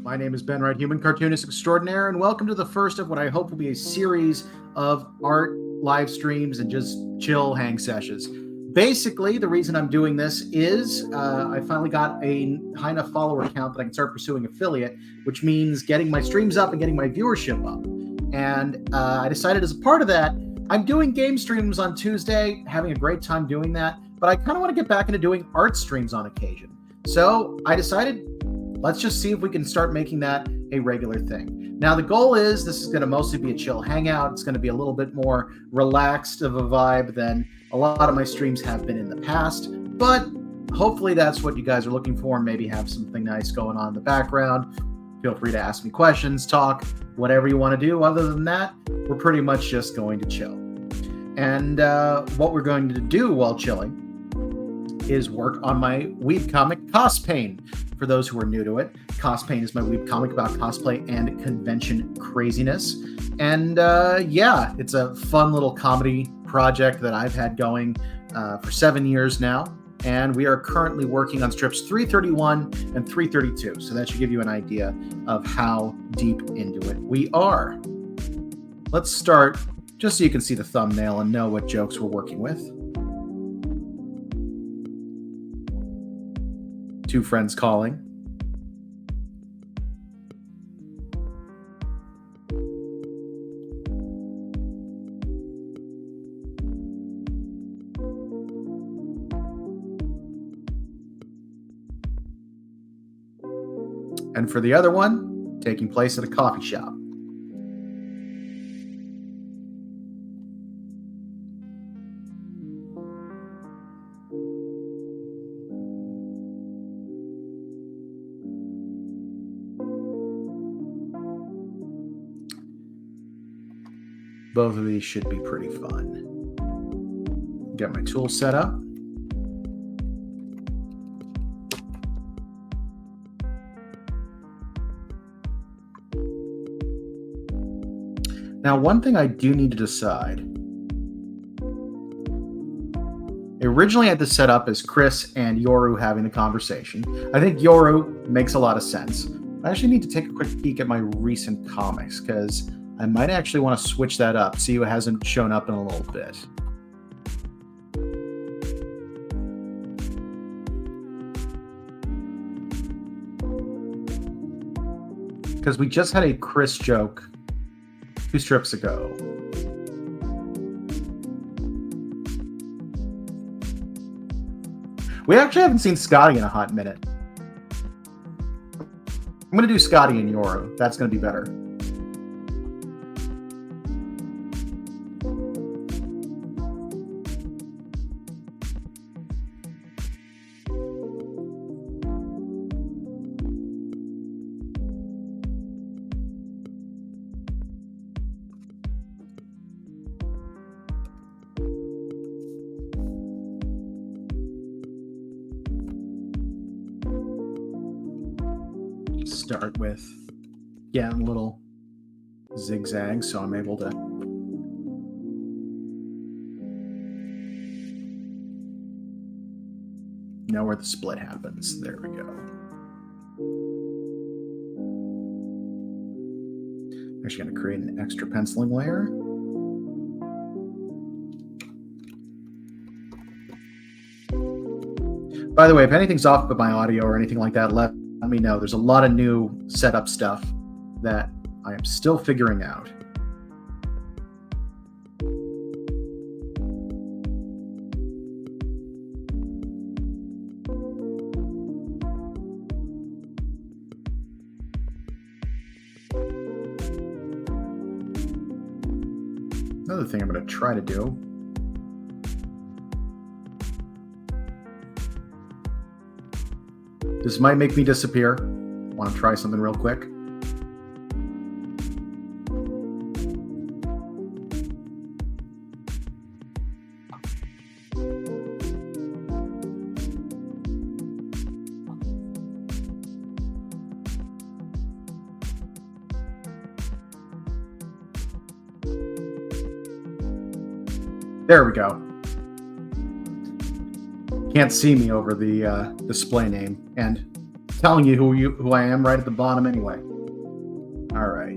My name is Ben Wright, Human Cartoonist Extraordinaire, and welcome to the first of what I hope will be a series of art live streams and just chill hang sessions. Basically, the reason I'm doing this is I finally got a high enough follower count that I can start pursuing affiliate, which means getting my streams up and getting my viewership up. And I decided as a part of that, I'm doing game streams on Tuesday, having a great time doing that, but I kind of want to get back into doing art streams on occasion. So I decided, let's just see if we can start making that a regular thing. Now, the goal is this is going to mostly be a chill hangout. It's going to be a little bit more relaxed of a vibe than a lot of my streams have been in the past, but hopefully that's what you guys are looking for. Maybe have something nice going on in the background. Feel free to ask me questions, talk, whatever you want to do. Other than that, we're pretty much just going to chill. And what we're going to do while chilling is work on my weeb comic, CosPain. For those who are new to it, CosPain is my weeb comic about cosplay and convention craziness. And yeah, it's a fun little comedy project that I've had going for 7 years now. And we are currently working on strips 331 and 332. So that should give you an idea of how deep into it we are. Let's start just so you can see the thumbnail and know what jokes we're working with. Two friends calling. And for the other one, taking place at a coffee shop. Both of these should be pretty fun. Get my tool set up. Now, one thing I do need to decide. Originally, I had this set up as Chris and Yoru having the conversation. I think Yoru makes a lot of sense. I actually need to take a quick peek at my recent comics because I might actually want to switch that up, see who hasn't shown up in a little bit. Because we just had a Chris joke 2 strips ago. We actually haven't seen Scotty in a hot minute. I'm going to do Scotty and Yoru. That's going to be better. Start with getting a little zigzag so I'm able to know where the split happens. There we go. I'm actually going to create an extra penciling layer. By the way, if anything's off with my audio or anything like that, let me know. There's a lot of new setup stuff that I am still figuring out. Another thing I'm going to try to do . This might make me disappear. Want to try something real quick? There we go. Can't see me over the display name. And telling you who I am right at the bottom anyway. All right.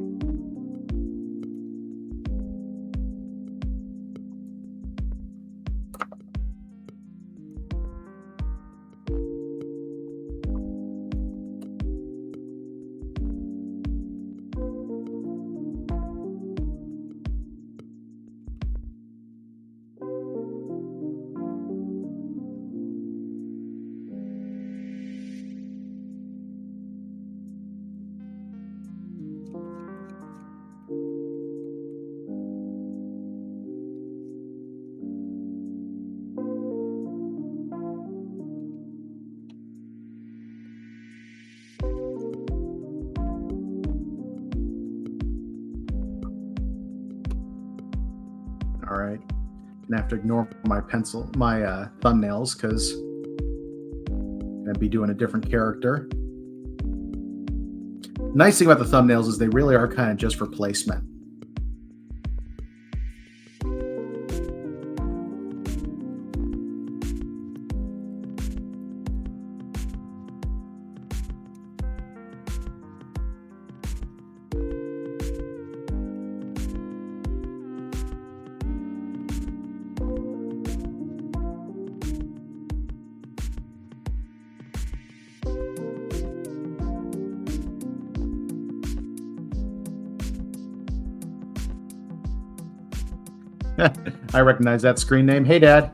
All right. Gonna have to ignore my thumbnails because I'm gonna be doing a different character. Nice thing about the thumbnails is they really are kind of just for placement. I recognize that screen name. Hey, Dad.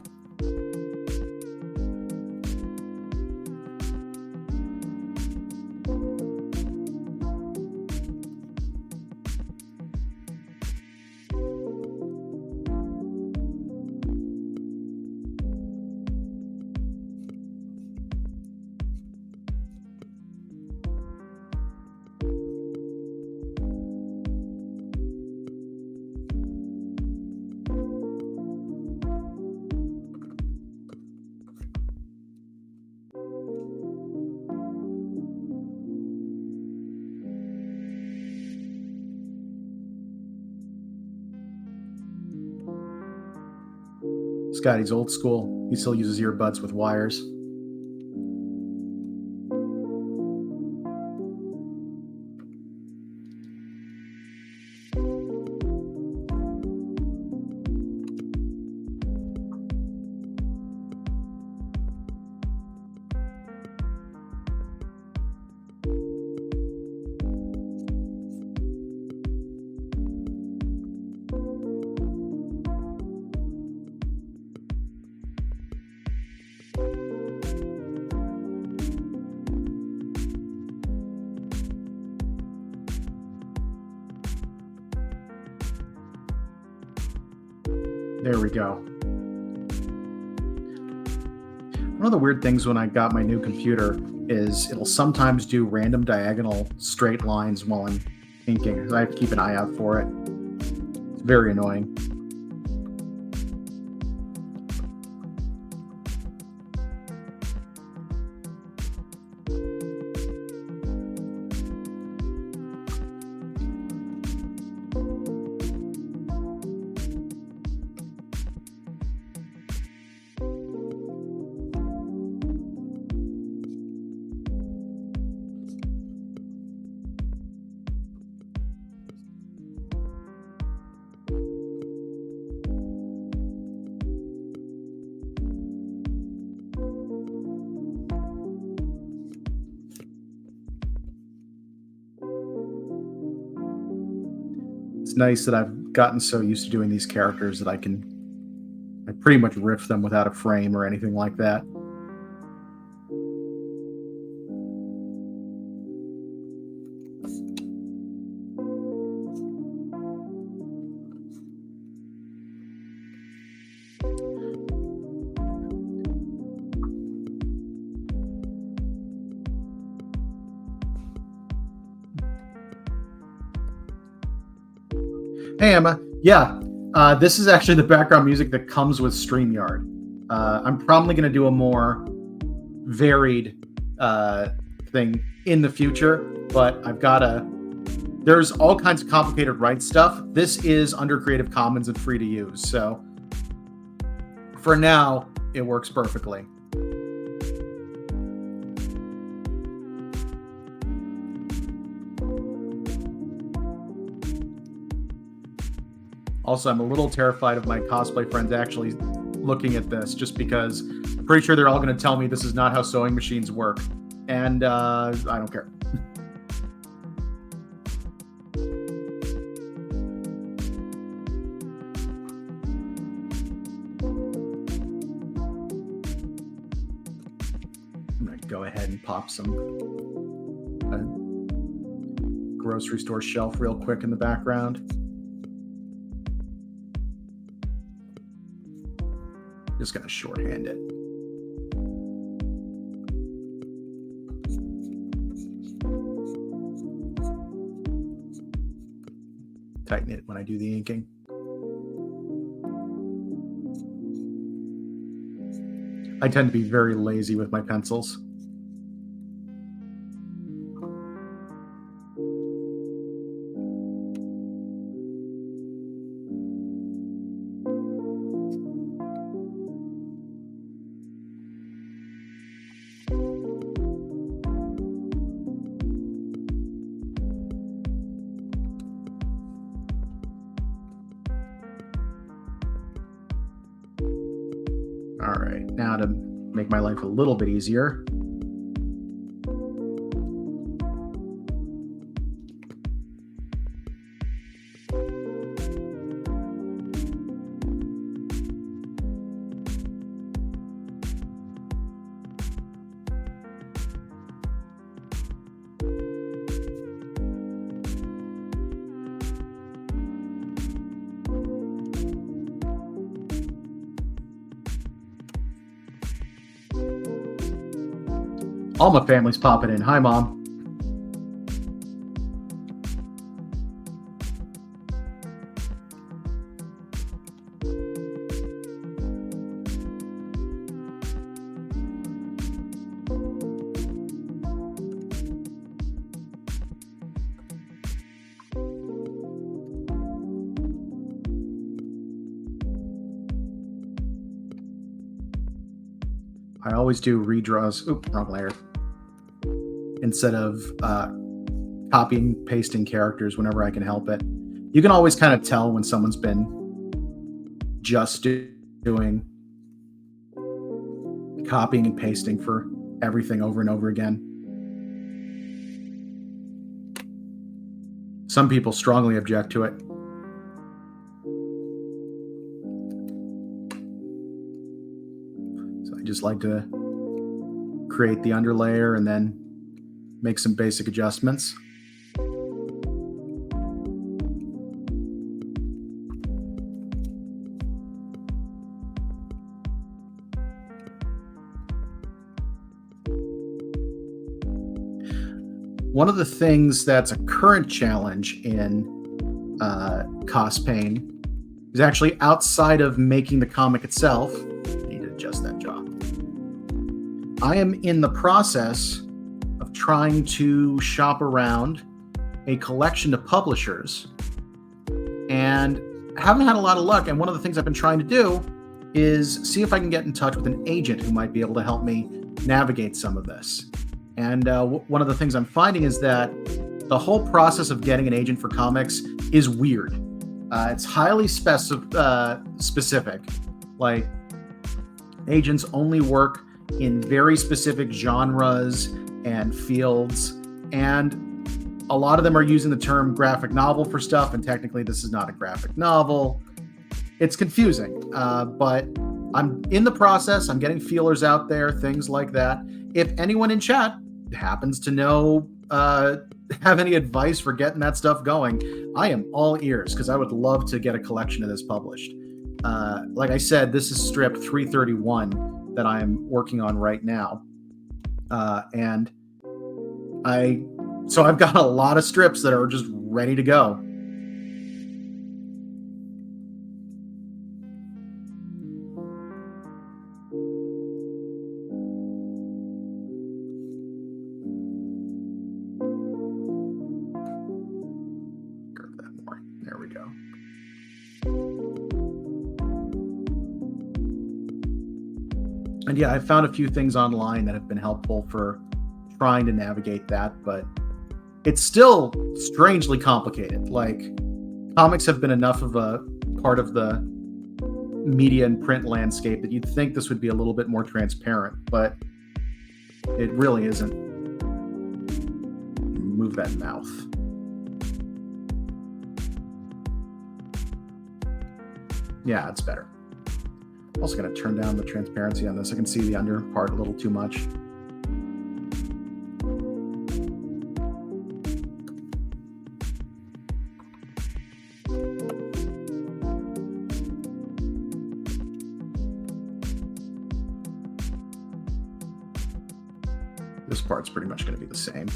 Scotty's old school. He still uses earbuds with wires. There we go. One of the weird things when I got my new computer is it'll sometimes do random diagonal straight lines while I'm inking. I have to keep an eye out for it. It's very annoying. It's nice that I've gotten so used to doing these characters that I pretty much riff them without a frame or anything like that. Hey, Emma. Yeah, this is actually the background music that comes with StreamYard. I'm probably going to do a more varied thing in the future, but there's all kinds of complicated rights stuff. This is under Creative Commons and free to use. So for now, it works perfectly. Also, I'm a little terrified of my cosplay friends actually looking at this, just because I'm pretty sure they're all going to tell me this is not how sewing machines work. And I don't care. I'm going to go ahead and pop some grocery store shelf real quick in the background. Just going to shorthand it. Tighten it when I do the inking. I tend to be very lazy with my pencils. All right, now to make my life a little bit easier, all my family's popping in. Hi, Mom. I always do redraws. Oop, wrong layer. Instead of copying, pasting characters whenever I can help it. You can always kind of tell when someone's been just doing copying and pasting for everything over and over again. Some people strongly object to it. So I just like to create the underlayer and then make some basic adjustments. One of the things that's a current challenge in CosPain is actually outside of making the comic itself. I need to adjust that jaw. I am in the process of trying to shop around a collection of publishers and haven't had a lot of luck. And one of the things I've been trying to do is see if I can get in touch with an agent who might be able to help me navigate some of this. And one of the things I'm finding is that the whole process of getting an agent for comics is weird. It's highly specific. Like, agents only work in very specific genres and fields, and a lot of them are using the term graphic novel for stuff, and technically this is not a graphic novel. It's confusing, but I'm in the process. I'm getting feelers out there, things like that. If anyone in chat happens to know, have any advice for getting that stuff going, I am all ears, because I would love to get a collection of this published. Like I said, this is strip 331 that I'm working on right now. And so I've got a lot of strips that are just ready to go. Curve that more. There we go. And yeah, I found a few things online that have been helpful for trying to navigate that, but it's still strangely complicated. Like, comics have been enough of a part of the media and print landscape that you'd think this would be a little bit more transparent, but it really isn't. Move that mouth. Yeah, it's better. Also going to turn down the transparency on this. I can see the under part a little too much. This part's pretty much going to be the same.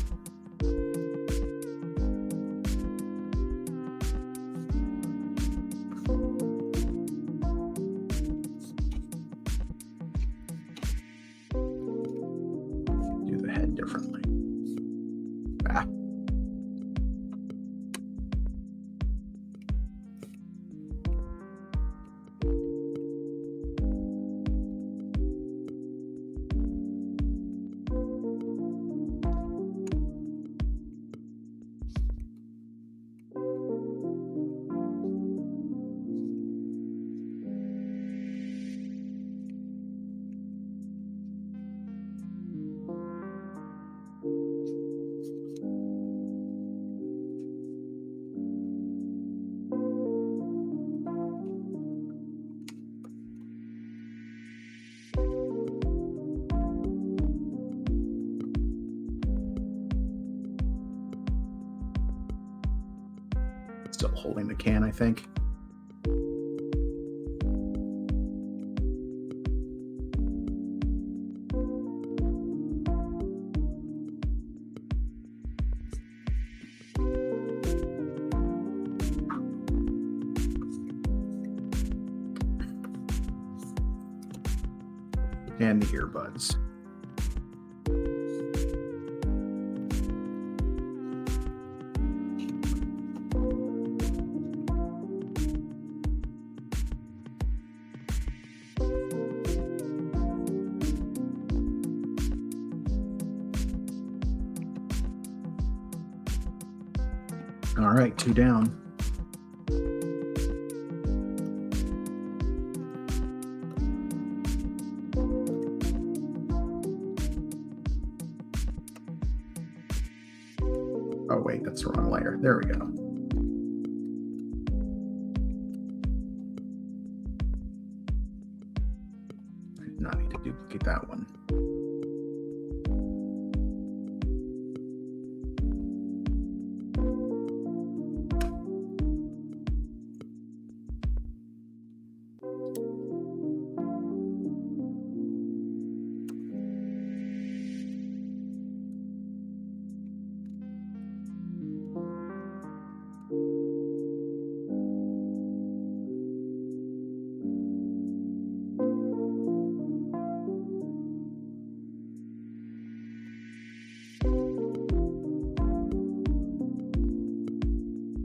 Do the head differently. Ah. Still holding the can, I think. And the earbuds. All right, 2 down. Oh, wait, that's the wrong layer. There we go. I did not need to duplicate that one.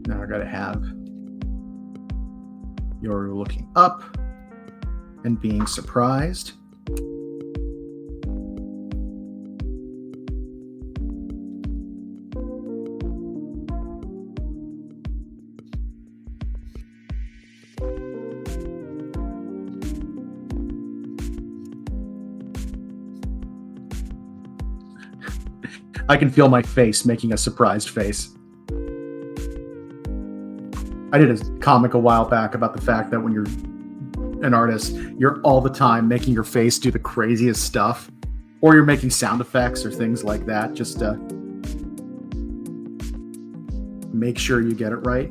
Now I got to have you're looking up and being surprised. I can feel my face making a surprised face. I did a comic a while back about the fact that when you're an artist, you're all the time making your face do the craziest stuff, or you're making sound effects or things like that just to make sure you get it right.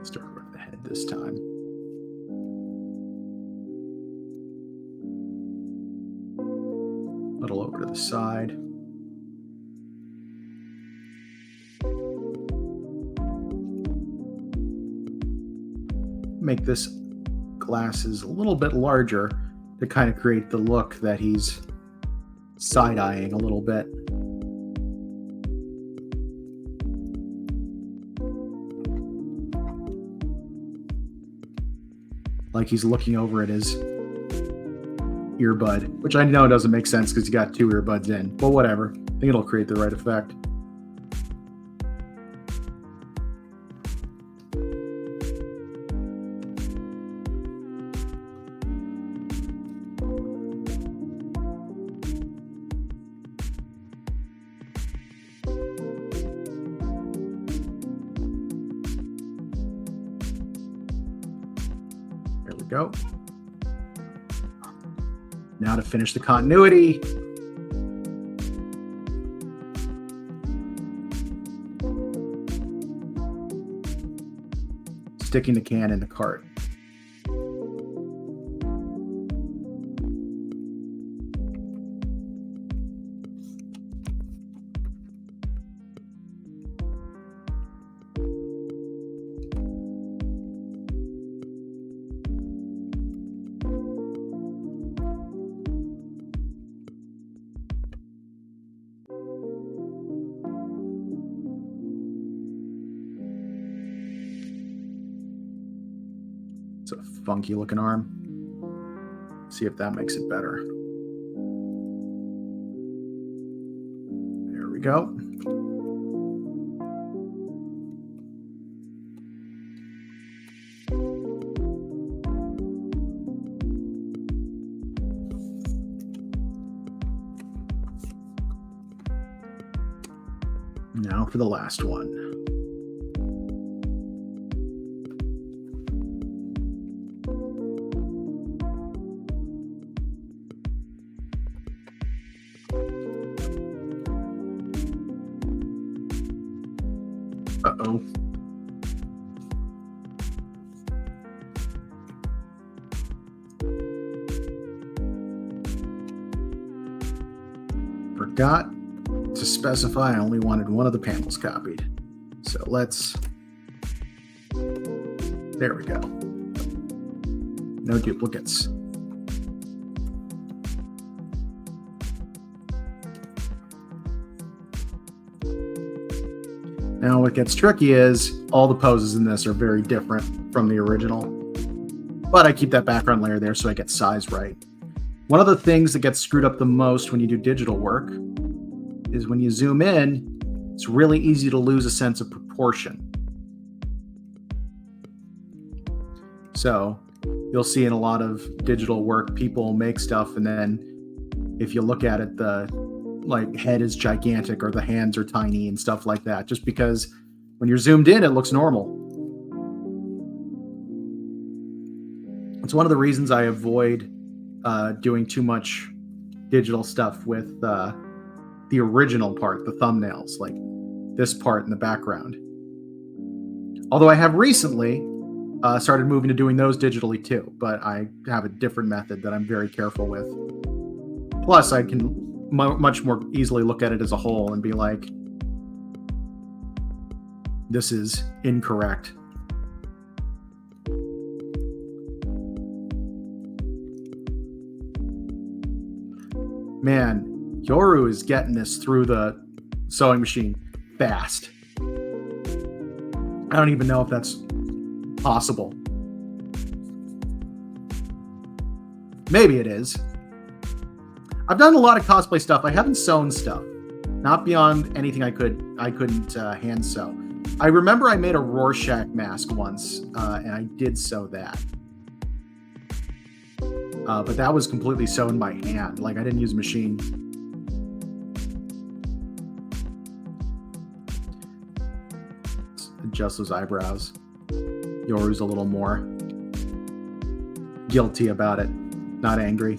Start with the head this time. A little over to the side. Make this glasses a little bit larger to kind of create the look that he's side-eyeing a little bit. Like he's looking over at his earbud, which I know doesn't make sense because you got two earbuds in, but whatever. I think it'll create the right effect. There we go. Now to finish the continuity. Sticking the can in the cart. It's a funky looking arm. See if that makes it better. There we go. Now for the last one. Uh-oh. Forgot to specify I only wanted one of the panels copied. So let's... There we go. No duplicates. Now what gets tricky is all the poses in this are very different from the original, but I keep that background layer there so I get size right. One of the things that gets screwed up the most when you do digital work is when you zoom in, it's really easy to lose a sense of proportion. So you'll see in a lot of digital work, people make stuff and then if you look at it, the head is gigantic or the hands are tiny and stuff like that, just because when you're zoomed in, it looks normal. It's one of the reasons I avoid doing too much digital stuff with the original part, the thumbnails, like this part in the background. Although I have recently started moving to doing those digitally too, but I have a different method that I'm very careful with. Plus, I can much more easily look at it as a whole and be like, this is incorrect. Man, Yoru is getting this through the sewing machine fast. I don't even know if that's possible. Maybe it is. I've done a lot of cosplay stuff. I haven't sewn stuff, not beyond anything I couldn't hand sew. I remember I made a Rorschach mask once, and I did sew that. But that was completely sewn by hand. Like I didn't use a machine. Let's adjust those eyebrows. Yoru's a little more guilty about it, not angry.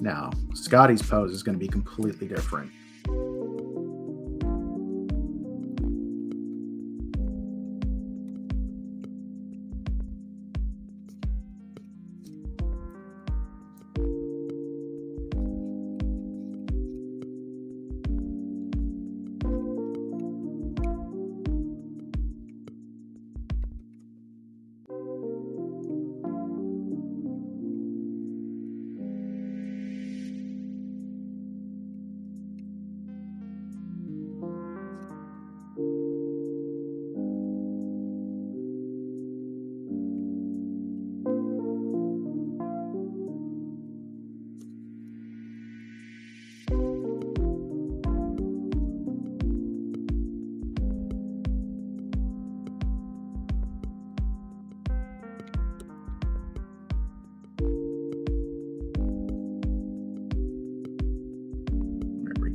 Now, Scotty's pose is going to be completely different.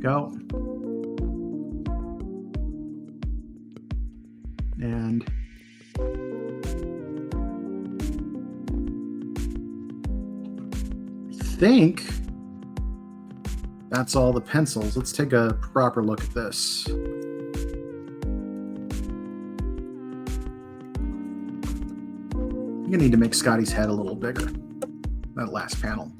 go. And I think that's all the pencils. Let's take a proper look at this. I'm gonna need to make Scotty's head a little bigger. That last panel.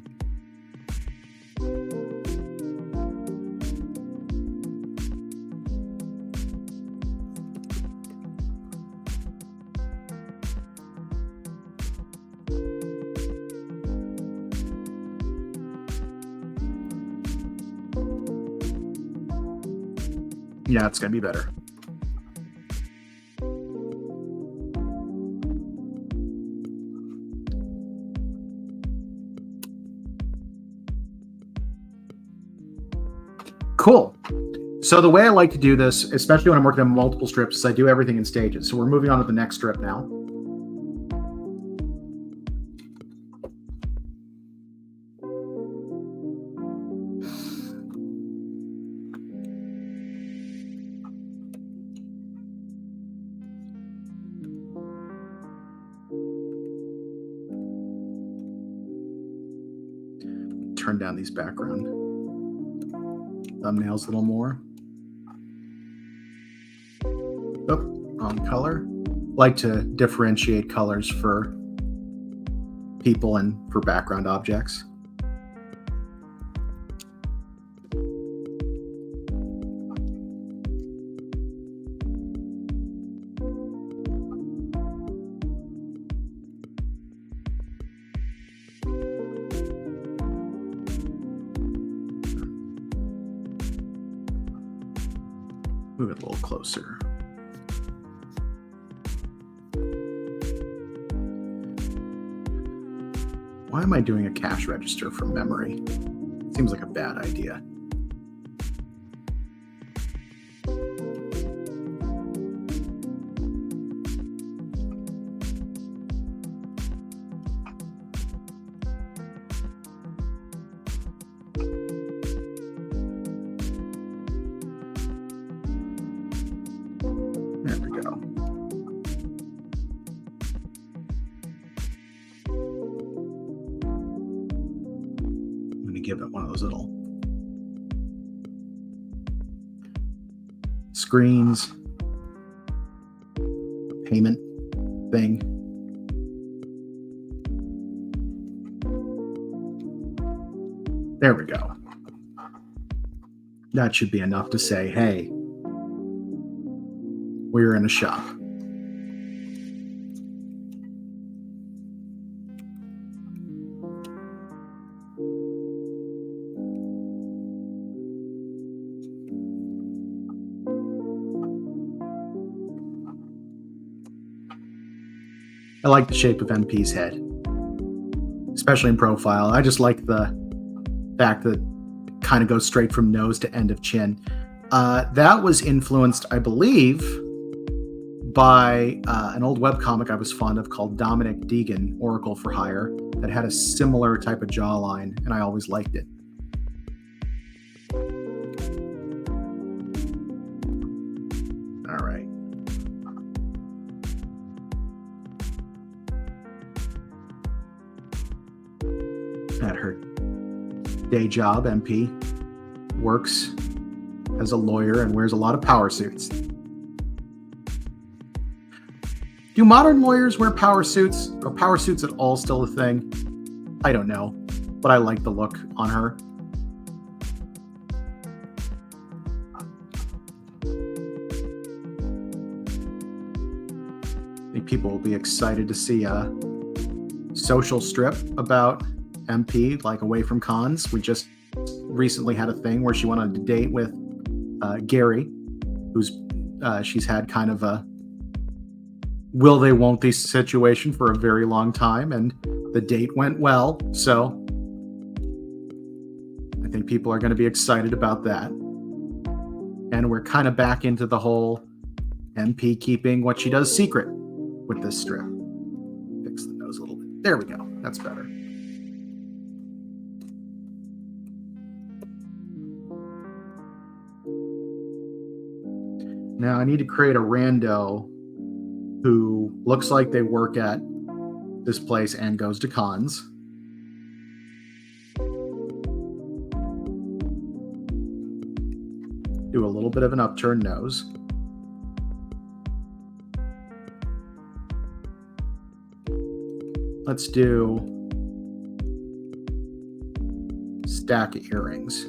Yeah, it's gonna be better. Cool. So the way I like to do this, especially when I'm working on multiple strips, is I do everything in stages. So we're moving on to the next strip now. Turn down these background thumbnails a little more. Oh, on color. Like to differentiate colors for people and for background objects. Move it a little closer. Why am I doing a cash register from memory? Seems like a bad idea. There we go. I'm going to give it one of those little screens, payment thing. There we go. That should be enough to say, hey, we're in a shop. I like the shape of MP's head, especially in profile. I just like the fact that it kind of goes straight from nose to end of chin. That was influenced, I believe, by an old webcomic I was fond of called Dominic Deegan, Oracle for Hire, that had a similar type of jawline, and I always liked it. All right. At her day job, MP works as a lawyer and wears a lot of power suits. Do modern lawyers wear power suits? Are power suits at all still a thing? I don't know, but I like the look on her. I think people will be excited to see a social strip about MP, like away from cons. We just recently had a thing where she went on a date with Gary, who's she's had kind of a will they won't they situation for a very long time, and the date went well, so I think people are going to be excited about that. And we're kind of back into the whole MP keeping what she does secret with this strip. Fix the nose a little bit. There we go. That's better. Now I need to create a rando who looks like they work at this place and goes to cons. Do a little bit of an upturned nose. Let's do stack of earrings.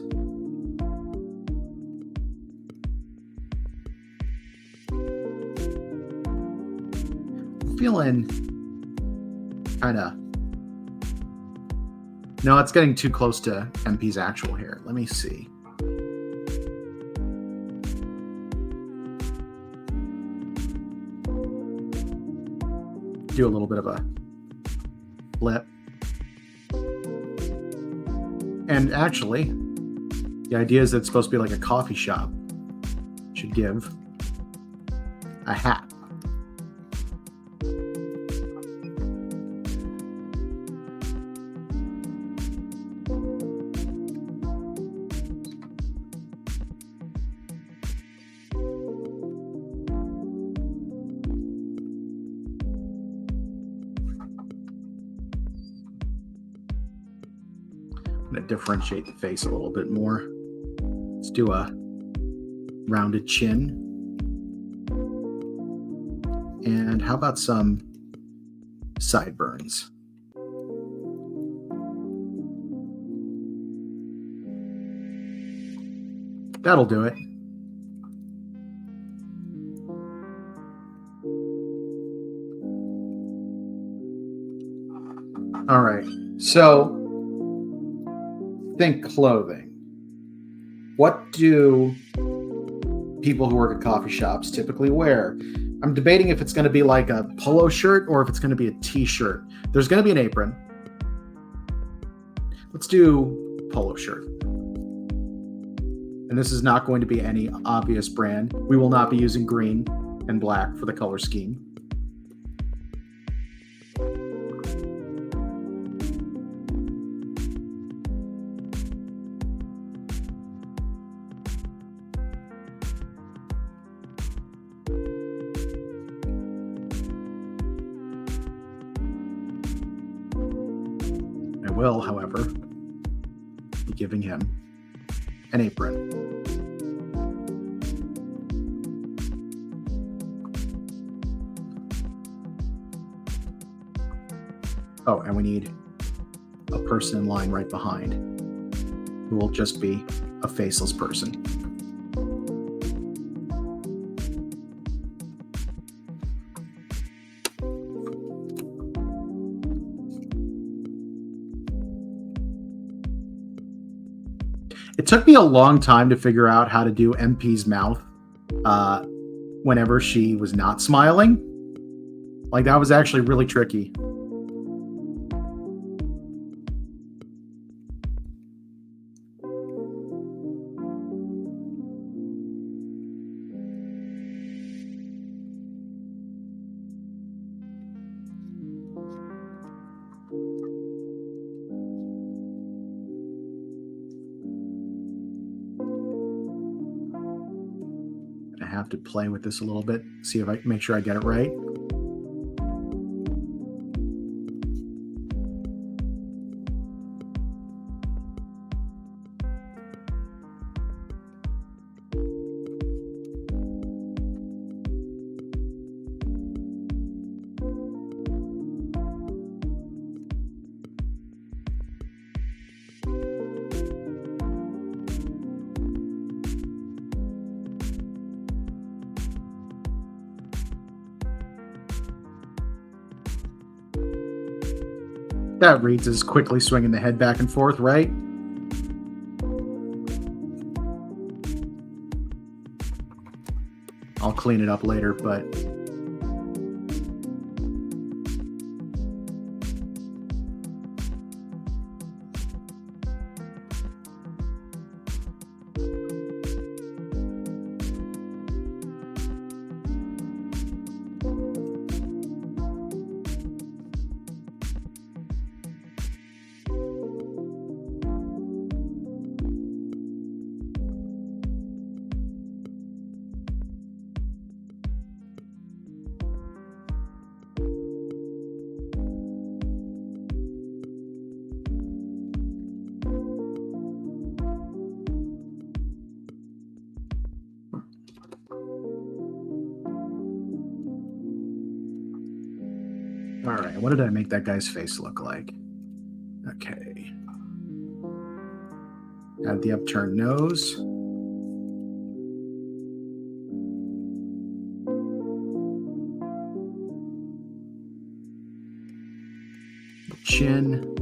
I'm feeling kind of... No, it's getting too close to MP's actual hair. Let me see. Do a little bit of a flip. And actually, the idea is that it's supposed to be like a coffee shop. Should give a hat. I'm going to differentiate the face a little bit more. Let's do a rounded chin. And how about some sideburns? That'll do it. All right. So think clothing. What do people who work at coffee shops typically wear? I'm debating if it's going to be like a polo shirt or if it's going to be a t-shirt. There's going to be an apron. Let's do polo shirt. And this is not going to be any obvious brand. We will not be using green and black for the color scheme. I will, however, be giving him an apron. Oh, and we need a person in line right behind who will just be a faceless person. It took me a long time to figure out how to do MP's mouth whenever she was not smiling. Like, that was actually really tricky. I have to play with this a little bit, see if I make sure I get it right. That reads as quickly swinging the head back and forth, right? I'll clean it up later, but right, what did I make that guy's face look like? Okay. Add the upturned nose. The chin.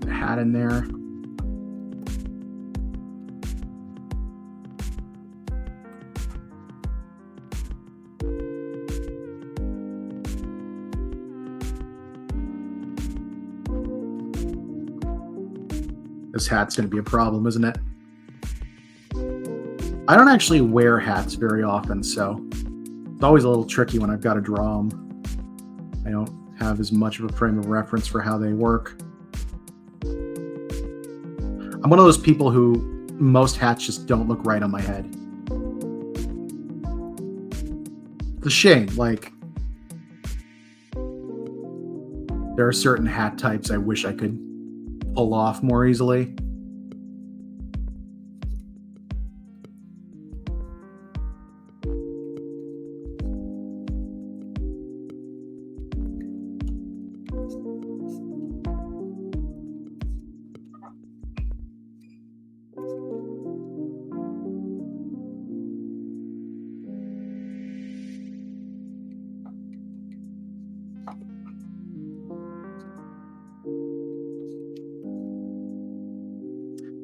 Hat in there. This hat's going to be a problem, isn't it? I don't actually wear hats very often, so it's always a little tricky when I've got to draw them. I don't have as much of a frame of reference for how they work. I'm one of those people who most hats just don't look right on my head. It's a shame. Like, there are certain hat types I wish I could pull off more easily.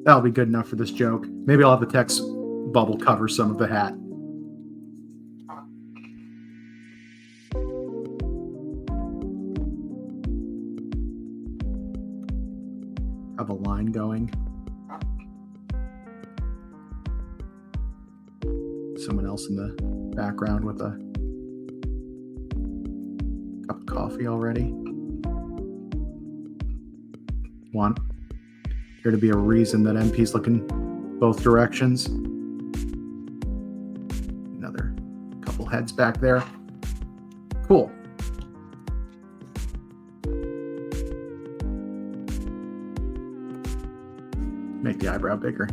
That'll be good enough for this joke. Maybe I'll have the text bubble cover some of the hat. Have a line going. Someone else in the background with a cup of coffee already. Want there to be a reason that MP's looking both directions. Another couple heads back there. Cool. Make the eyebrow bigger.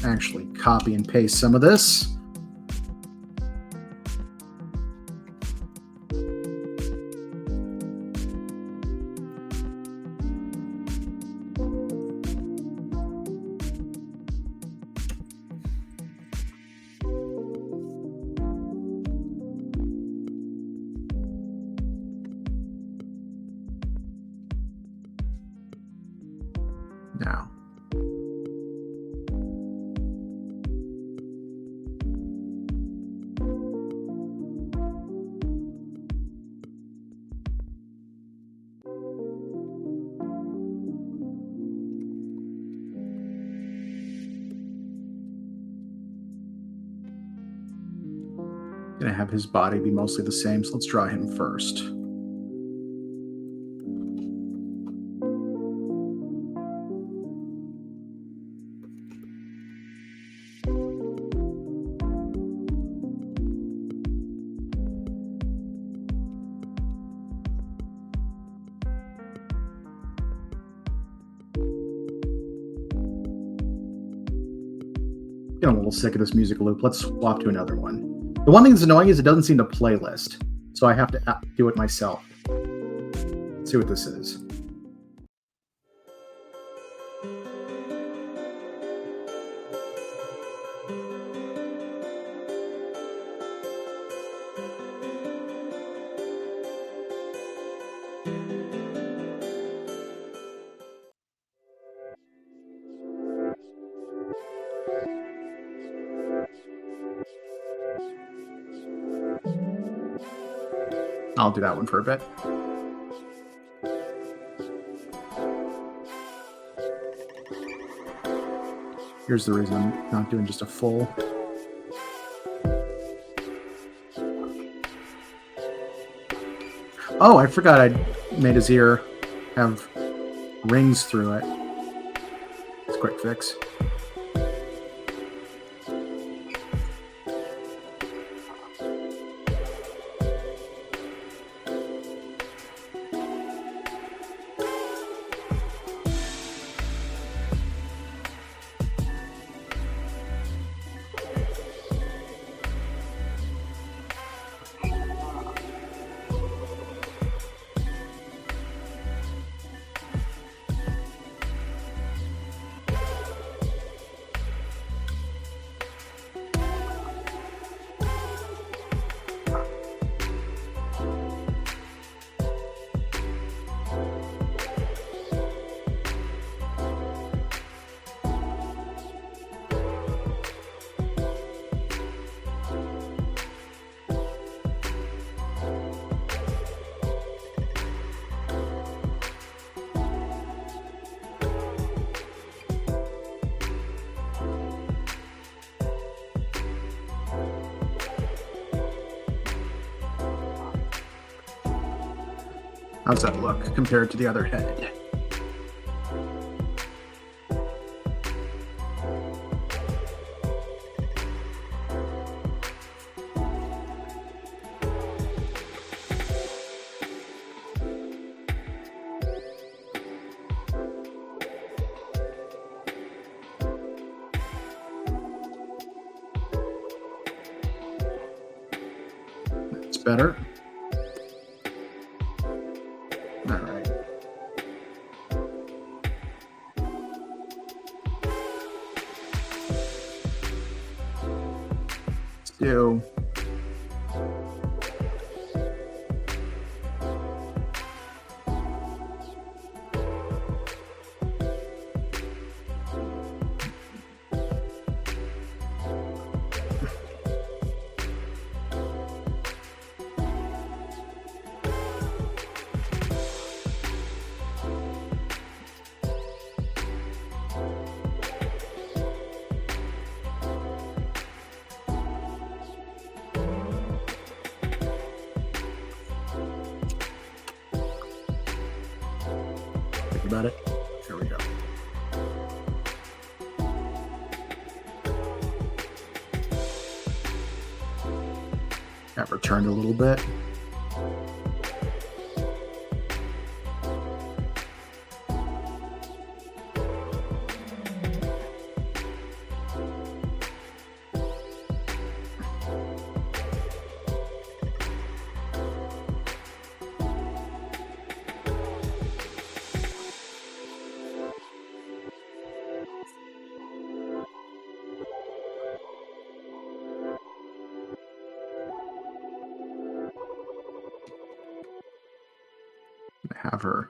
Actually copy and paste some of this. Now, gonna have his body be mostly the same, so let's draw him first. Getting a little sick of this music loop. Let's swap to another one. The one thing that's annoying is it doesn't seem to playlist, so I have to do it myself. Let's see what this is. I'll do that one for a bit. Here's the reason I'm not doing just a full. Oh, I forgot I made his ear have rings through it. It's a quick fix. How's that look compared to the other head? It's better. All right. Let's do about it. There we go. That returned a little bit. Have her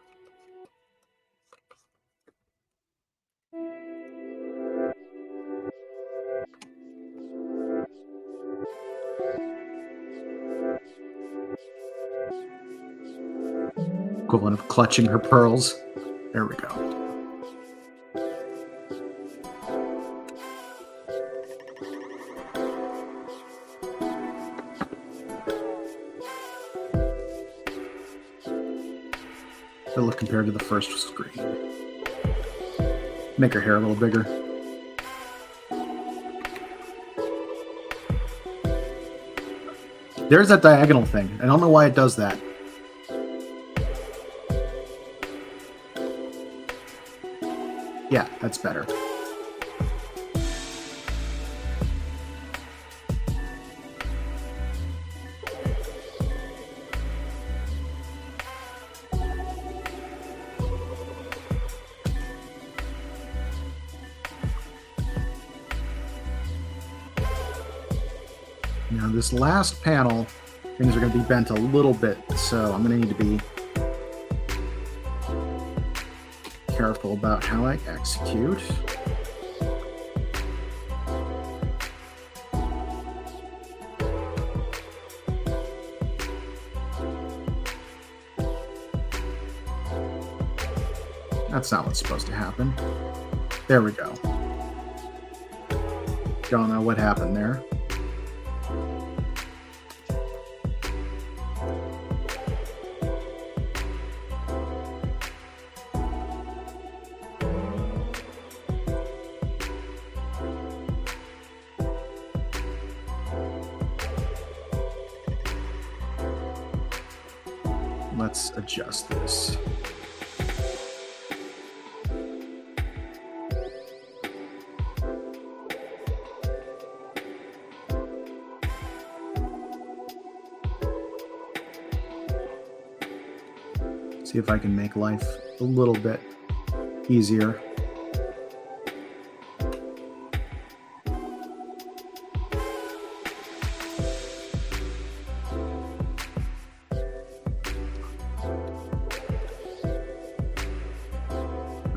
equivalent of clutching her pearls. There we go. Look compared to the first screen. Make her hair a little bigger. There's that diagonal thing. I don't know why it does that. Yeah, that's better. Now this last panel, things are going to be bent a little bit, so I'm going to need to be careful about how I execute. That's not what's supposed to happen. There we go. Don't know what happened there. Let's adjust this. See if I can make life a little bit easier.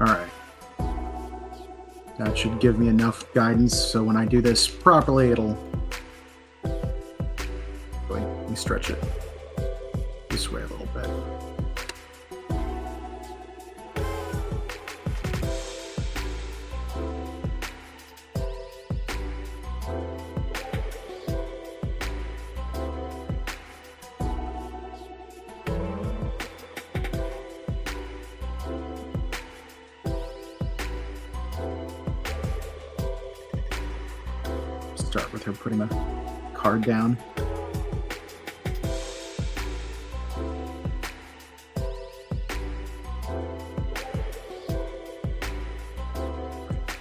All right. That should give me enough guidance so when I do this properly, it'll... Wait, let me stretch it this way a little bit. Start with her putting a card down.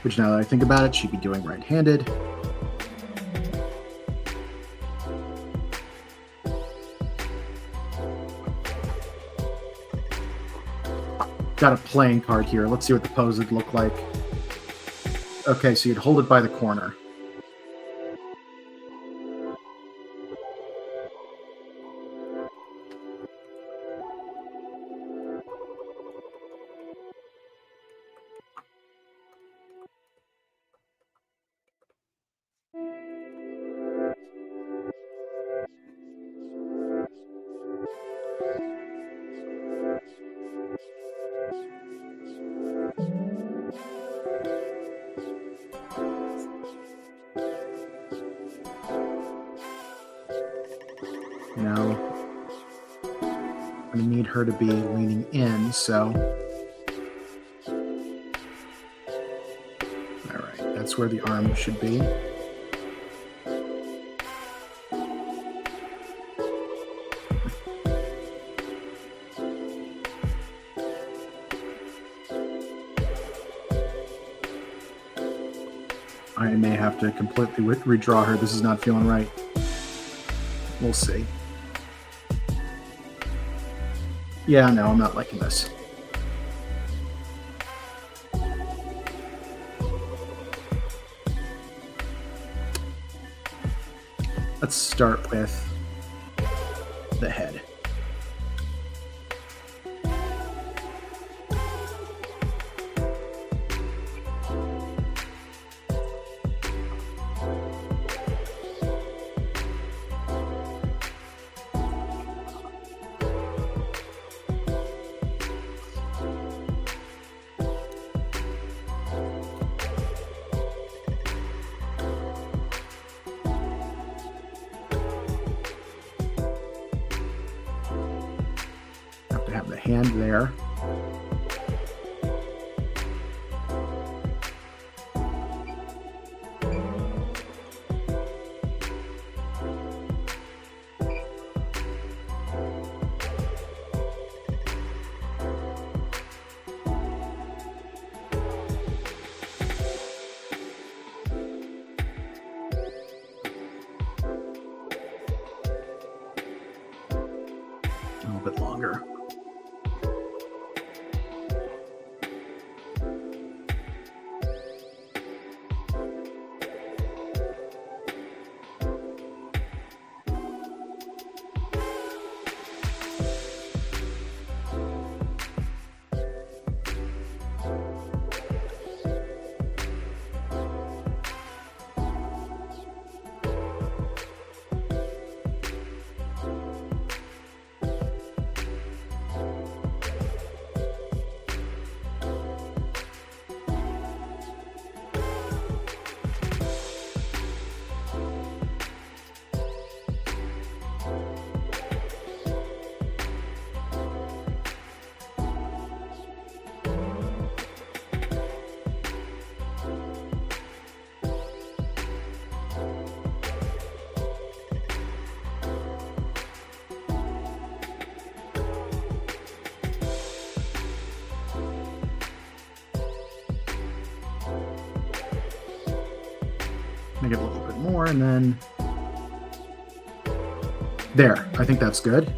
Which, now that I think about it, she'd be doing right-handed. Got a playing card here. Let's see what the pose would look like. Okay, so you'd hold it by the corner. Now, I'm going to need her to be leaning in, so... Alright, that's where the arm should be. I may have to completely redraw her. This is not feeling right. We'll see. Yeah, no, I'm not liking this. Let's start with the head. Have the hand there. A little bit longer. Make it a little bit more, and then there. I think that's good.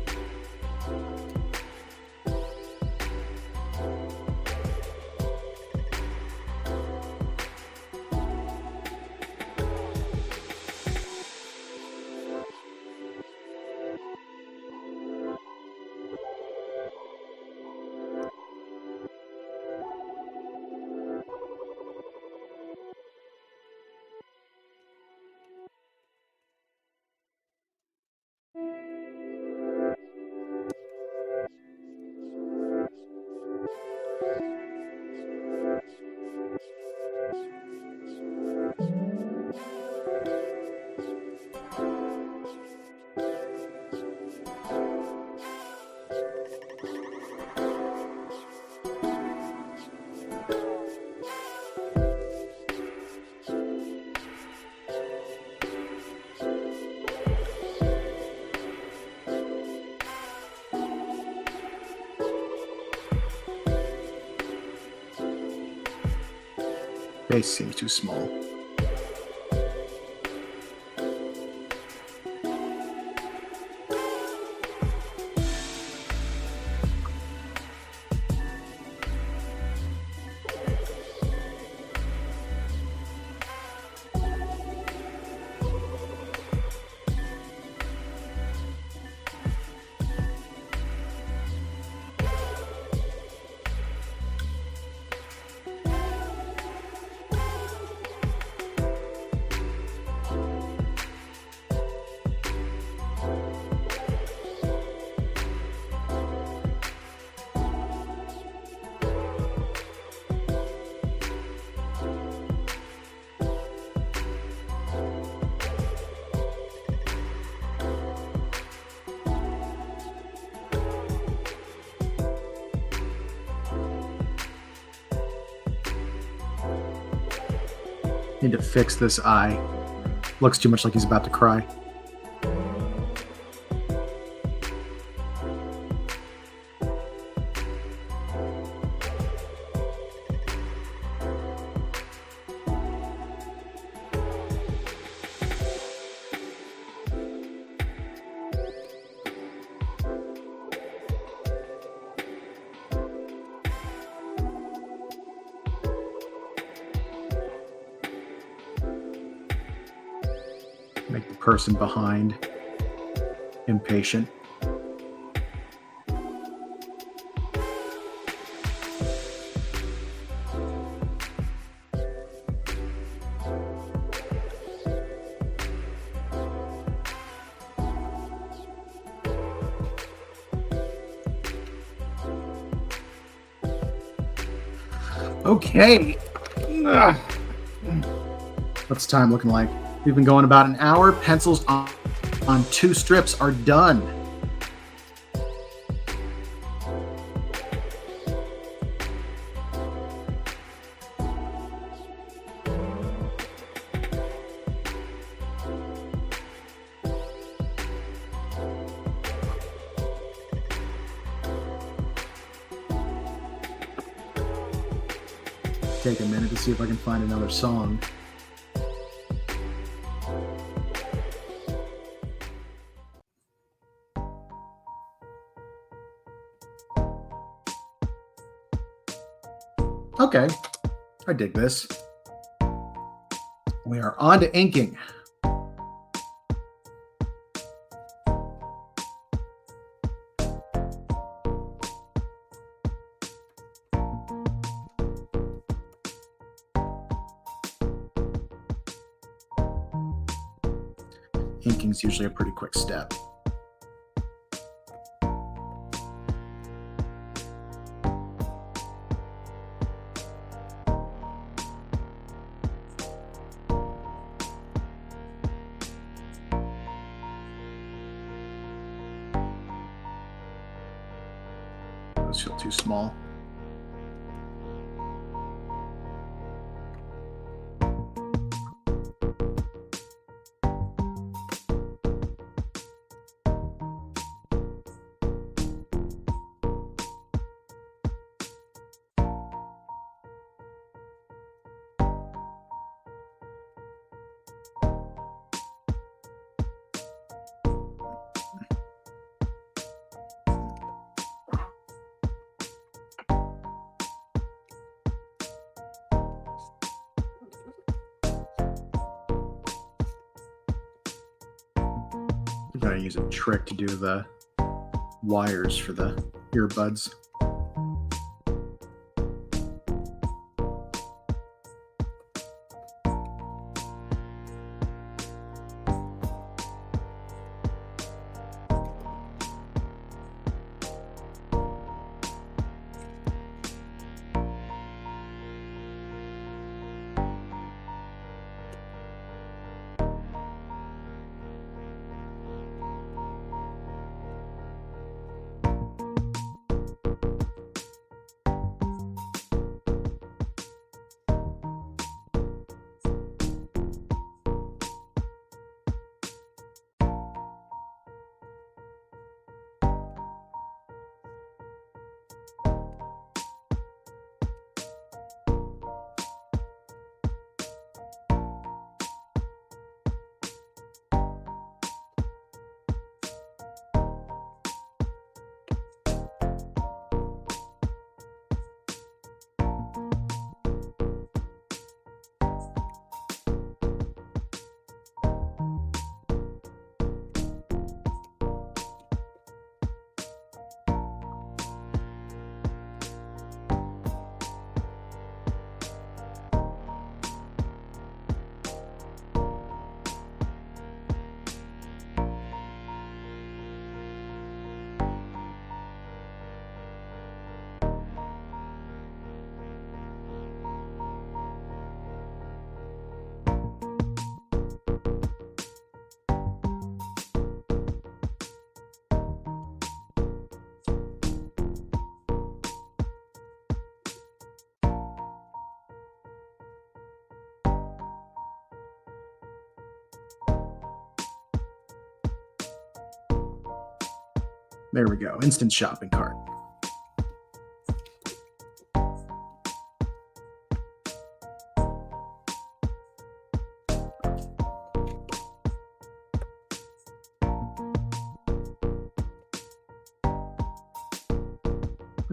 Base seems too small. Need to fix this eye. Looks too much like he's about to cry. Make the person behind impatient. Okay. What's the time looking like? We've been going about an hour. Pencils on 2 strips are done. Take a minute to see if I can find another song. Okay, I dig this. We are on to inking. Inking is usually a pretty quick step. Those feel too small. Gotta use a trick to do the wires for the earbuds. There we go. Instant shopping cart.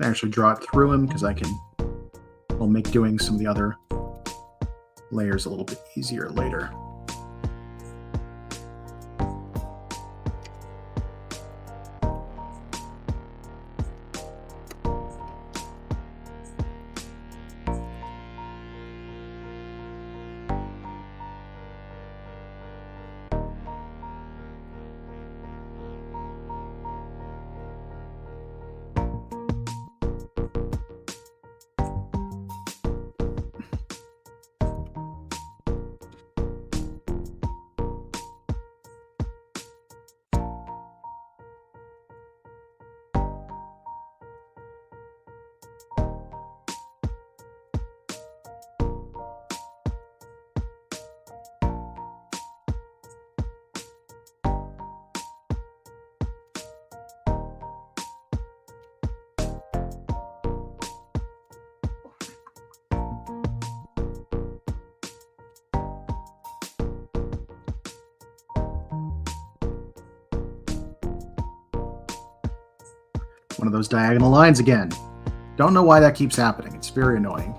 I actually draw it through him because I'll make doing some of the other layers a little bit easier later. One of those diagonal lines again. Don't know why that keeps happening. It's very annoying.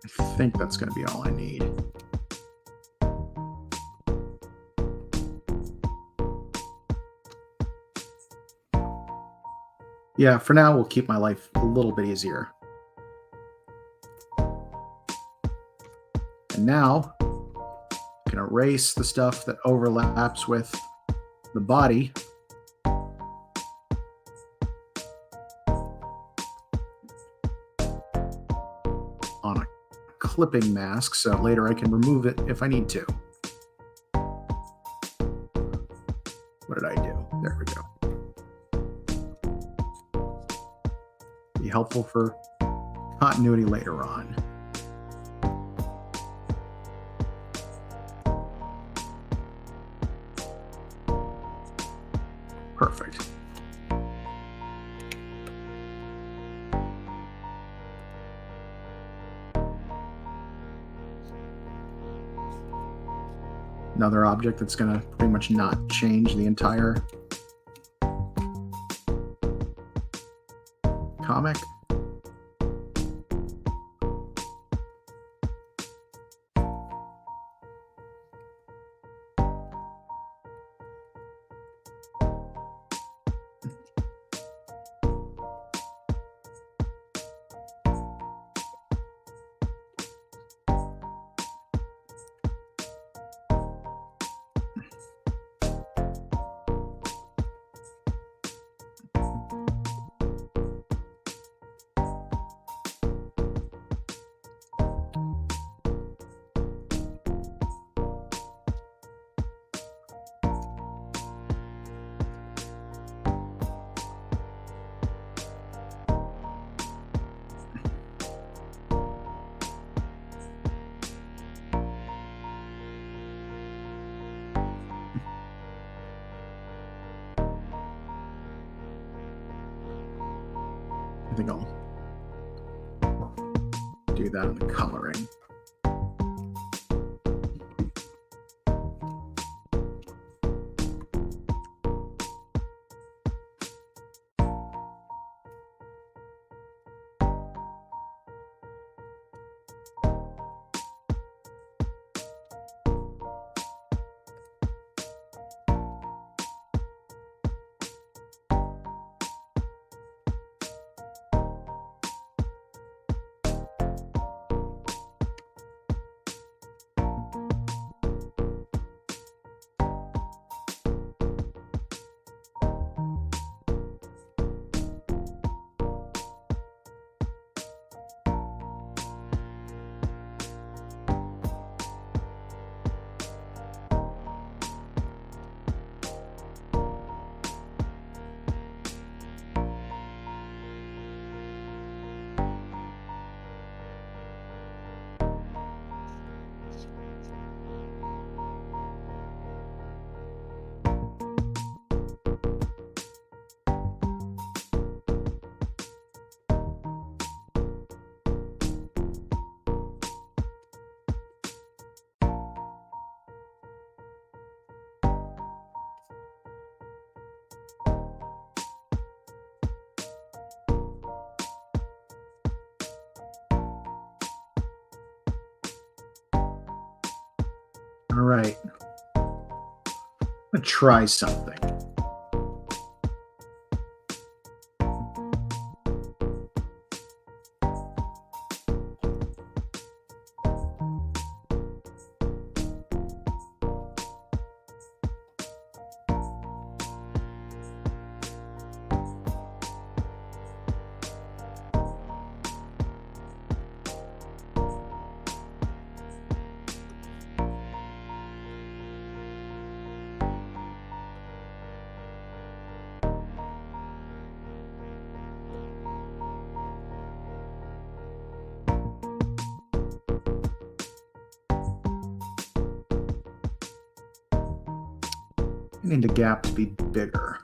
I think that's going to be all I need. Yeah, for now, we'll keep my life a little bit easier. And now, I can erase the stuff that overlaps with the body. On a clipping mask, so later I can remove it if I need to. What did I do? There we go. Be helpful for continuity later on. Perfect. Another object that's going to pretty much not change the entire comic. I think I'll do that in the coloring. All right. I'm going to try something. I need the gap to be bigger.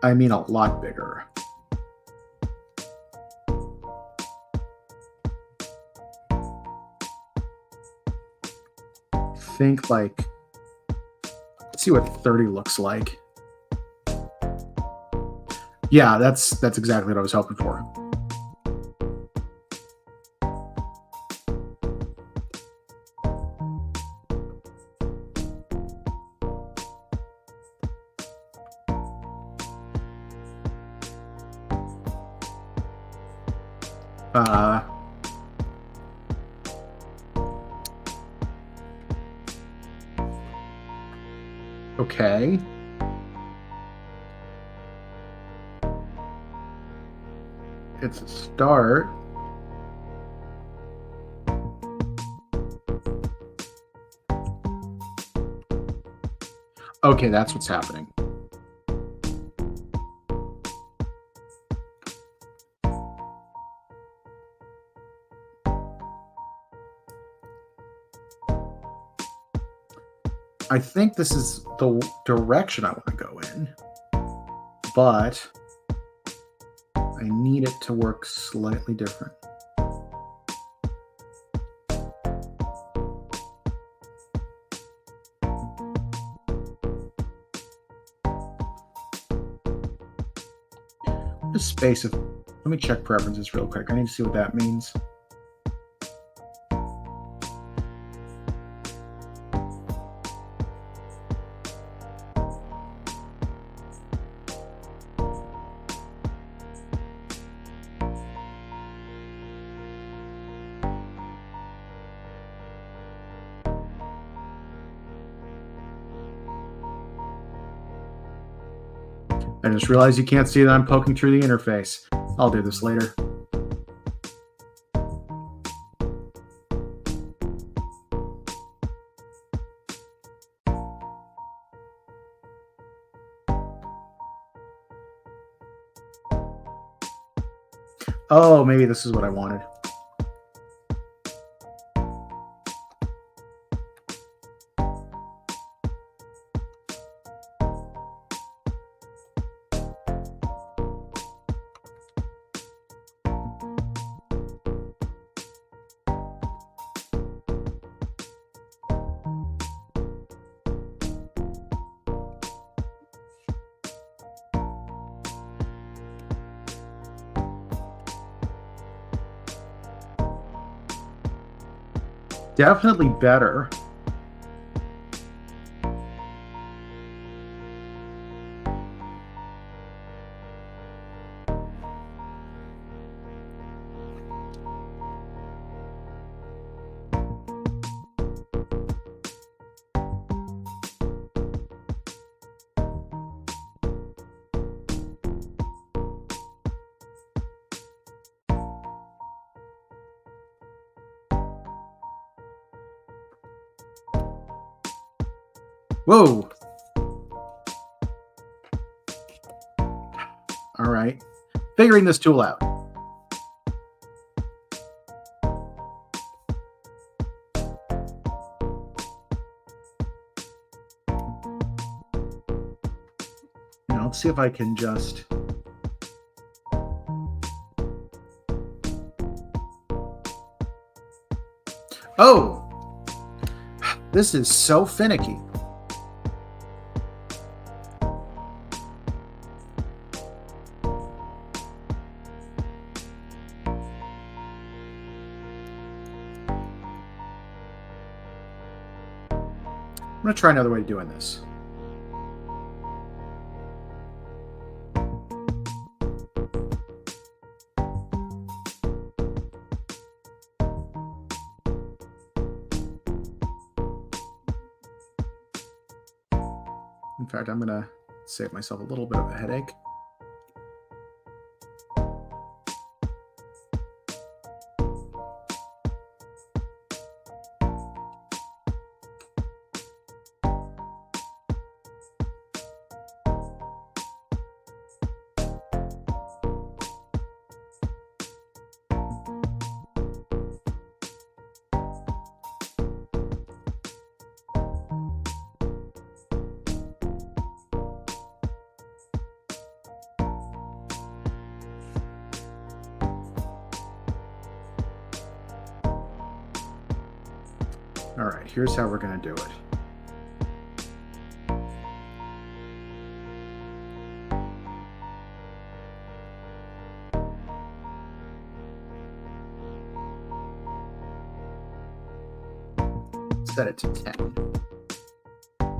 I mean a lot bigger. I think like, let's see what 30 looks like. Yeah, that's exactly what I was hoping for. Okay. It's a start. Okay, that's what's happening. I think this is the direction I want to go in, but I need it to work slightly different. The space of, let me check preferences real quick. I need to see what that means. I just realized you can't see that I'm poking through the interface. I'll do this later. Oh, maybe this is what I wanted. Definitely better. Whoa. All right. Figuring this tool out. Now let's see if I can just... Oh, this is so finicky. I'm going to try another way of doing this. In fact, I'm going to save myself a little bit of a headache. All right, here's how we're going to do it. Set it to 10. We're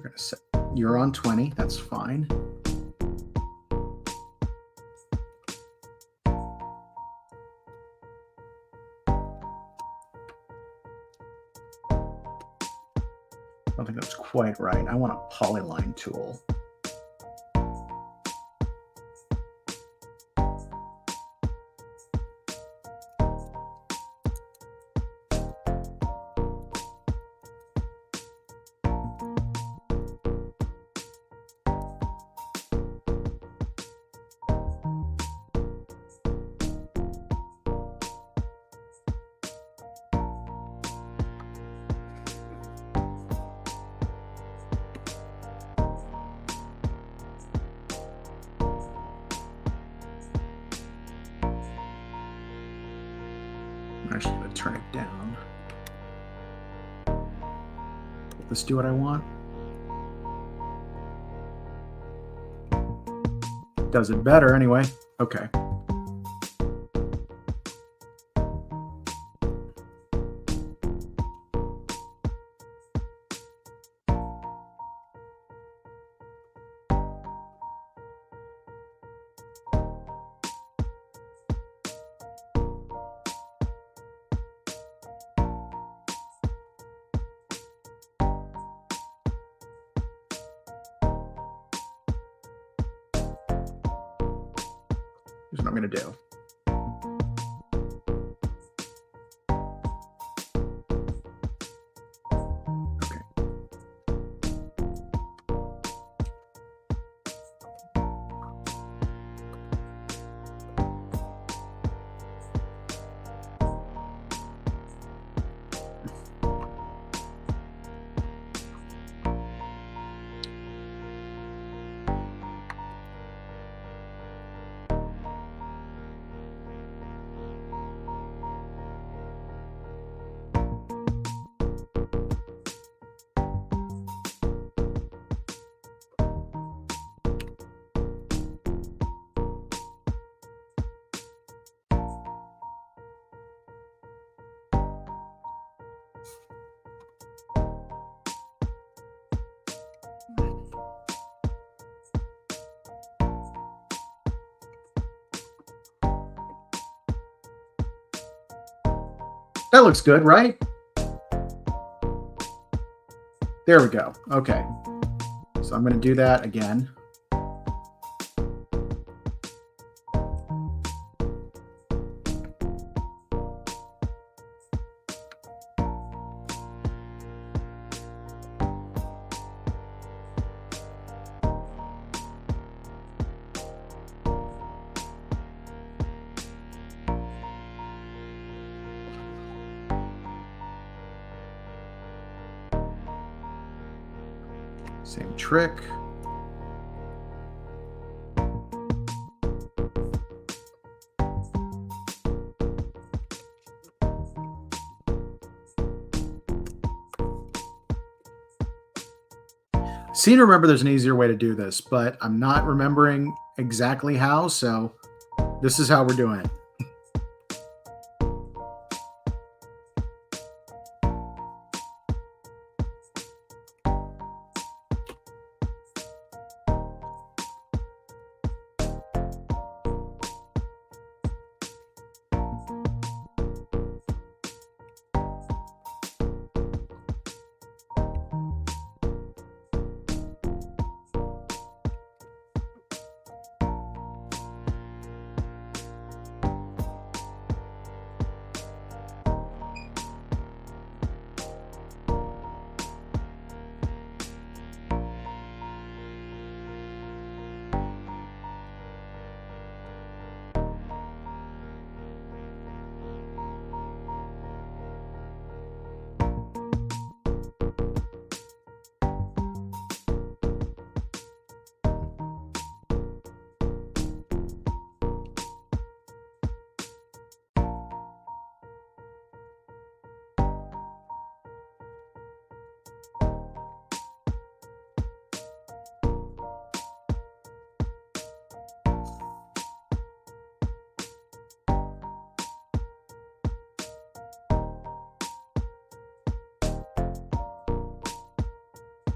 going to set, you're on 20, that's fine. I don't think that's quite right. I want a polyline tool. actually going to turn it down. Let's do what I want. Does it better anyway. Okay. Here's what I'm going to do. Okay. That looks good, right? There we go. Okay. So I'm going to do that again. Same trick. I seem to remember there's an easier way to do this, but I'm not remembering exactly how, so this is how we're doing it.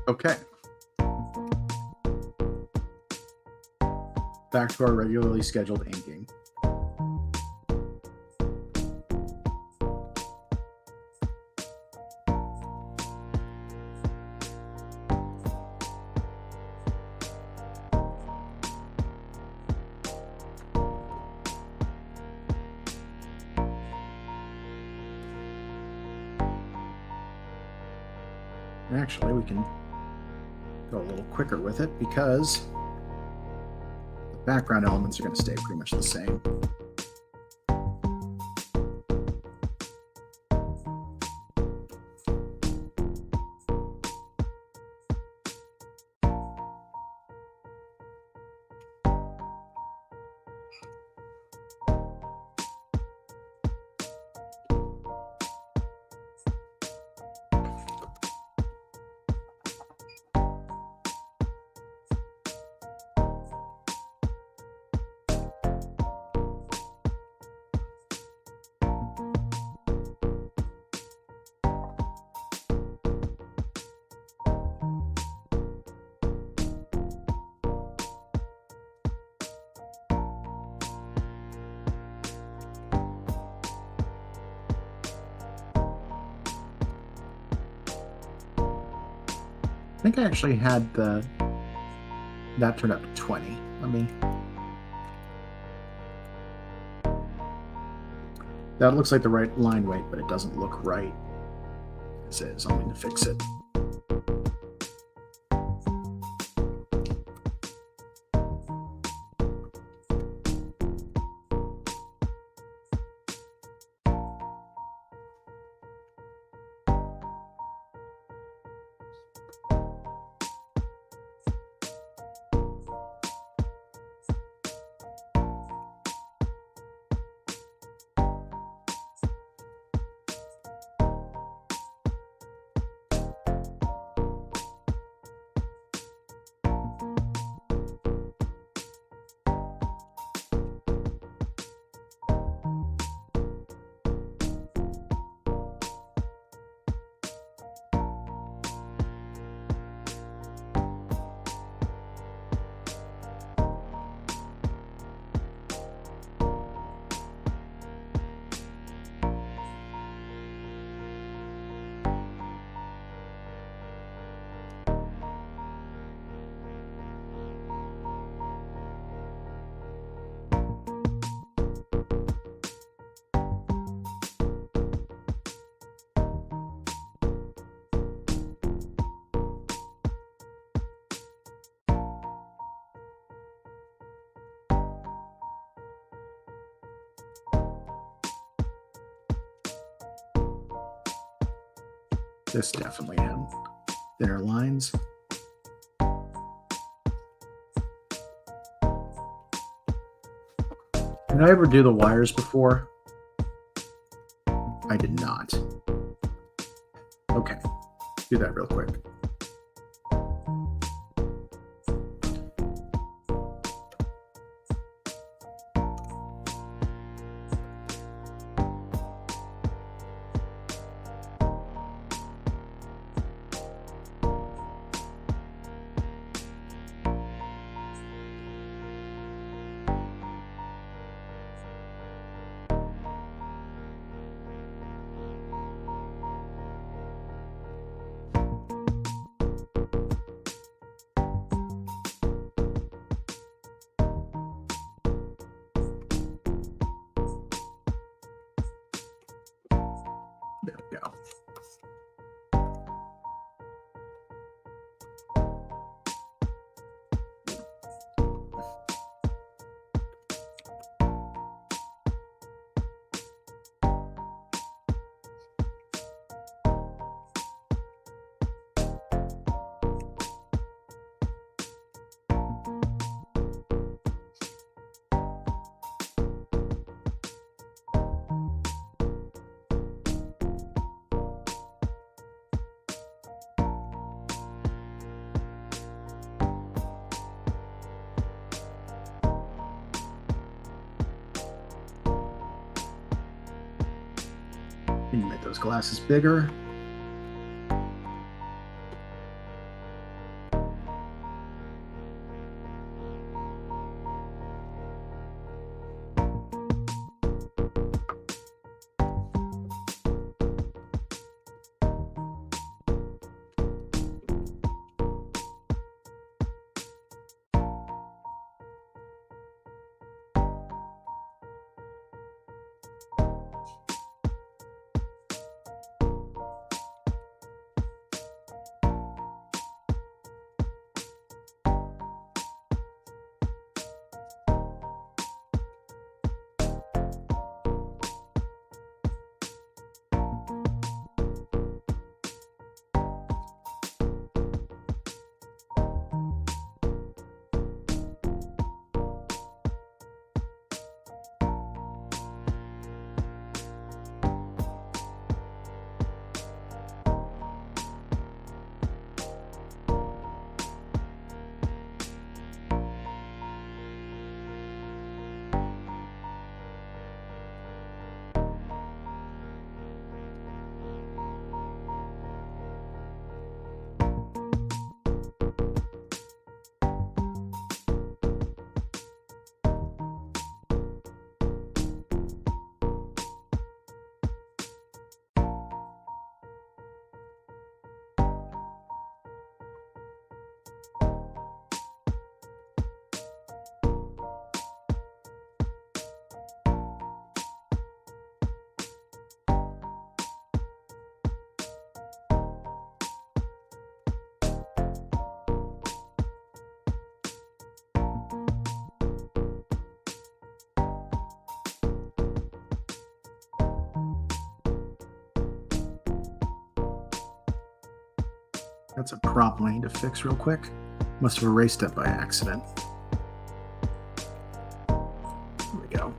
Okay. Back to our regularly scheduled inking. Actually, we can go a little quicker with it because the background elements are going to stay pretty much the same. think I actually had that turned up to 20. Let me. That looks like the right line weight, but it doesn't look right. This is. I'm going to fix it. This definitely had thinner lines. Did I ever do the wires before? I did not. Okay, do that real quick. There we go. Can you make those glasses bigger? That's a problem I need to fix real quick. Must have erased it by accident. There we go.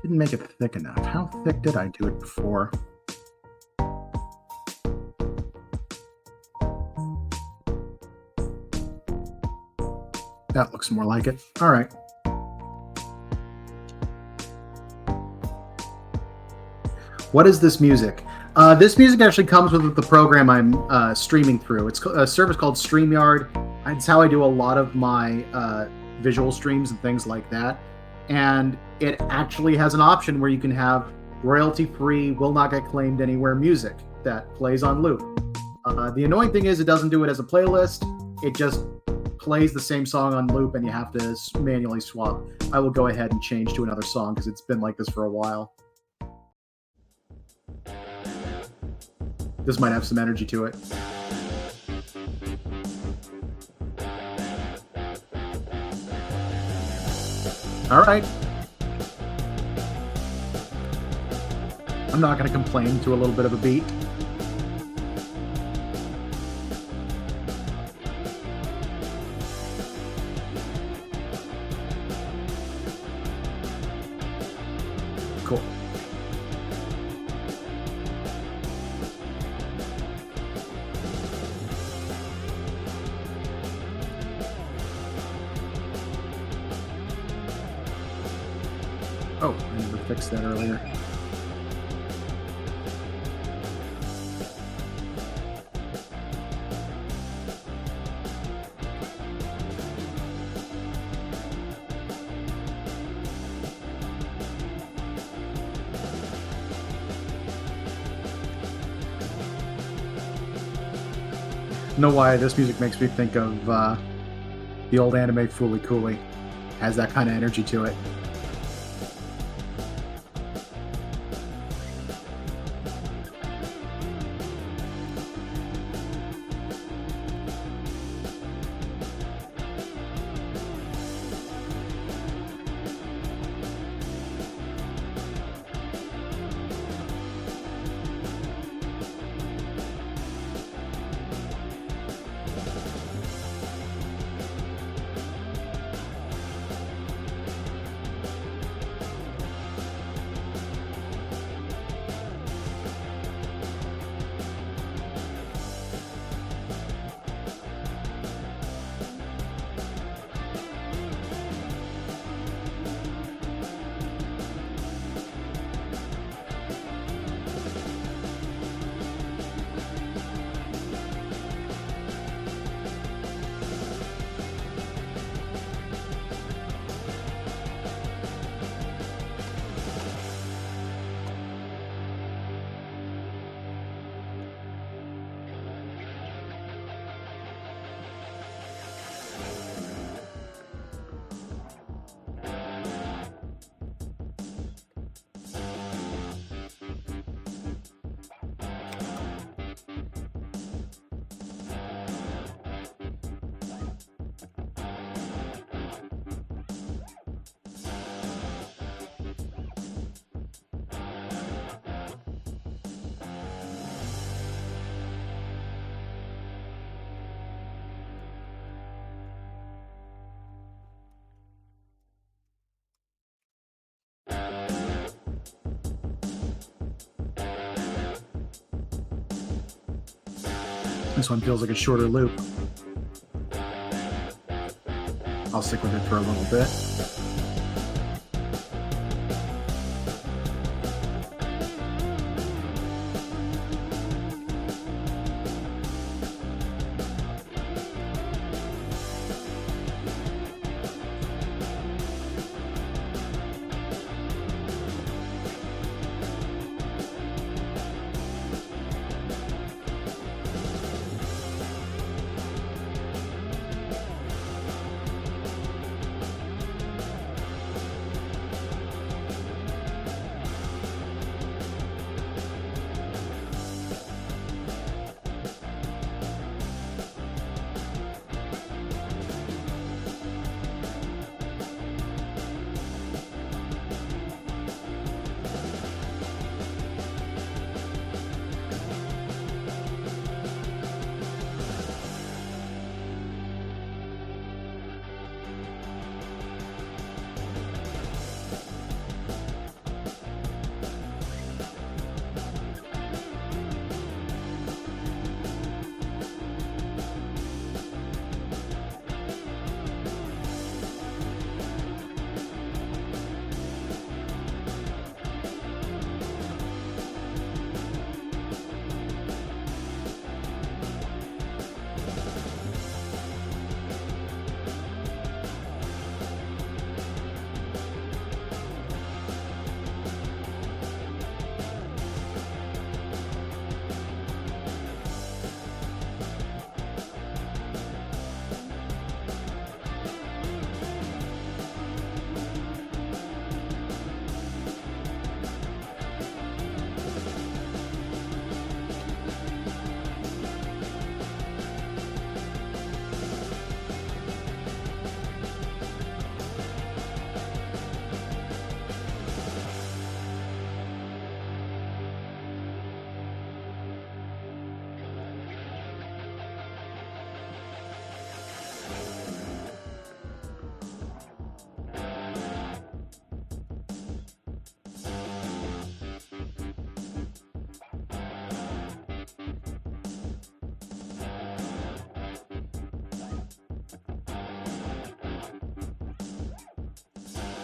Didn't make it thick enough. How thick did I do it before? That looks more like it. All right. What is this music? This music actually comes with the program I'm streaming through. It's a service called StreamYard. It's how I do a lot of my visual streams and things like that. And it actually has an option where you can have royalty-free, will not get claimed anywhere music that plays on loop. The annoying thing is it doesn't do it as a playlist. It just plays the same song on loop and you have to manually swap. I will go ahead and change to another song because it's been like this for a while. This might have some energy to it. All right. I'm not going to complain to a little bit of a beat. Cool. Oh, I never fixed that earlier. Know why this music makes me think of the old anime Fooly Cooly. Has that kind of energy to it. This one feels like a shorter loop. I'll stick with it for a little bit.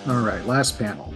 All right, last panel.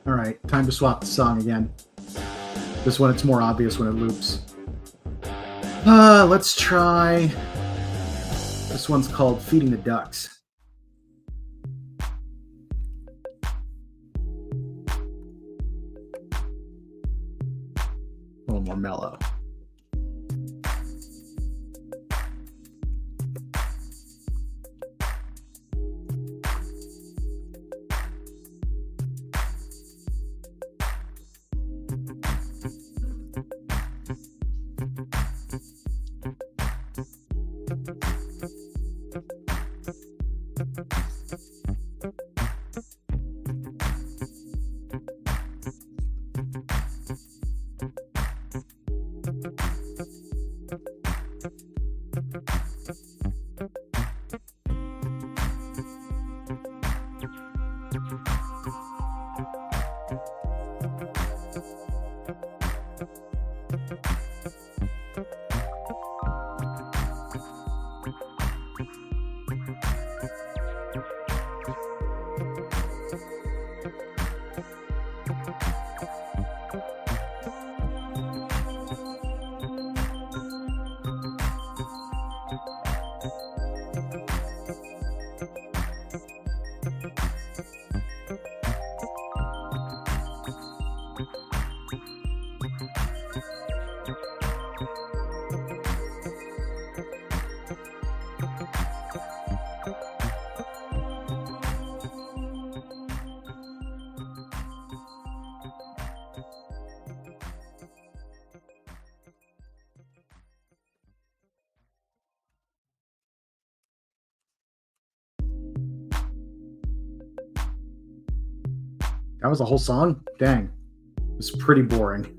All right, time to swap the song again. This one, it's more obvious when it loops. Let's try. This one's called Feeding the Ducks. A little more mellow. That was the whole song? Dang. It's pretty boring.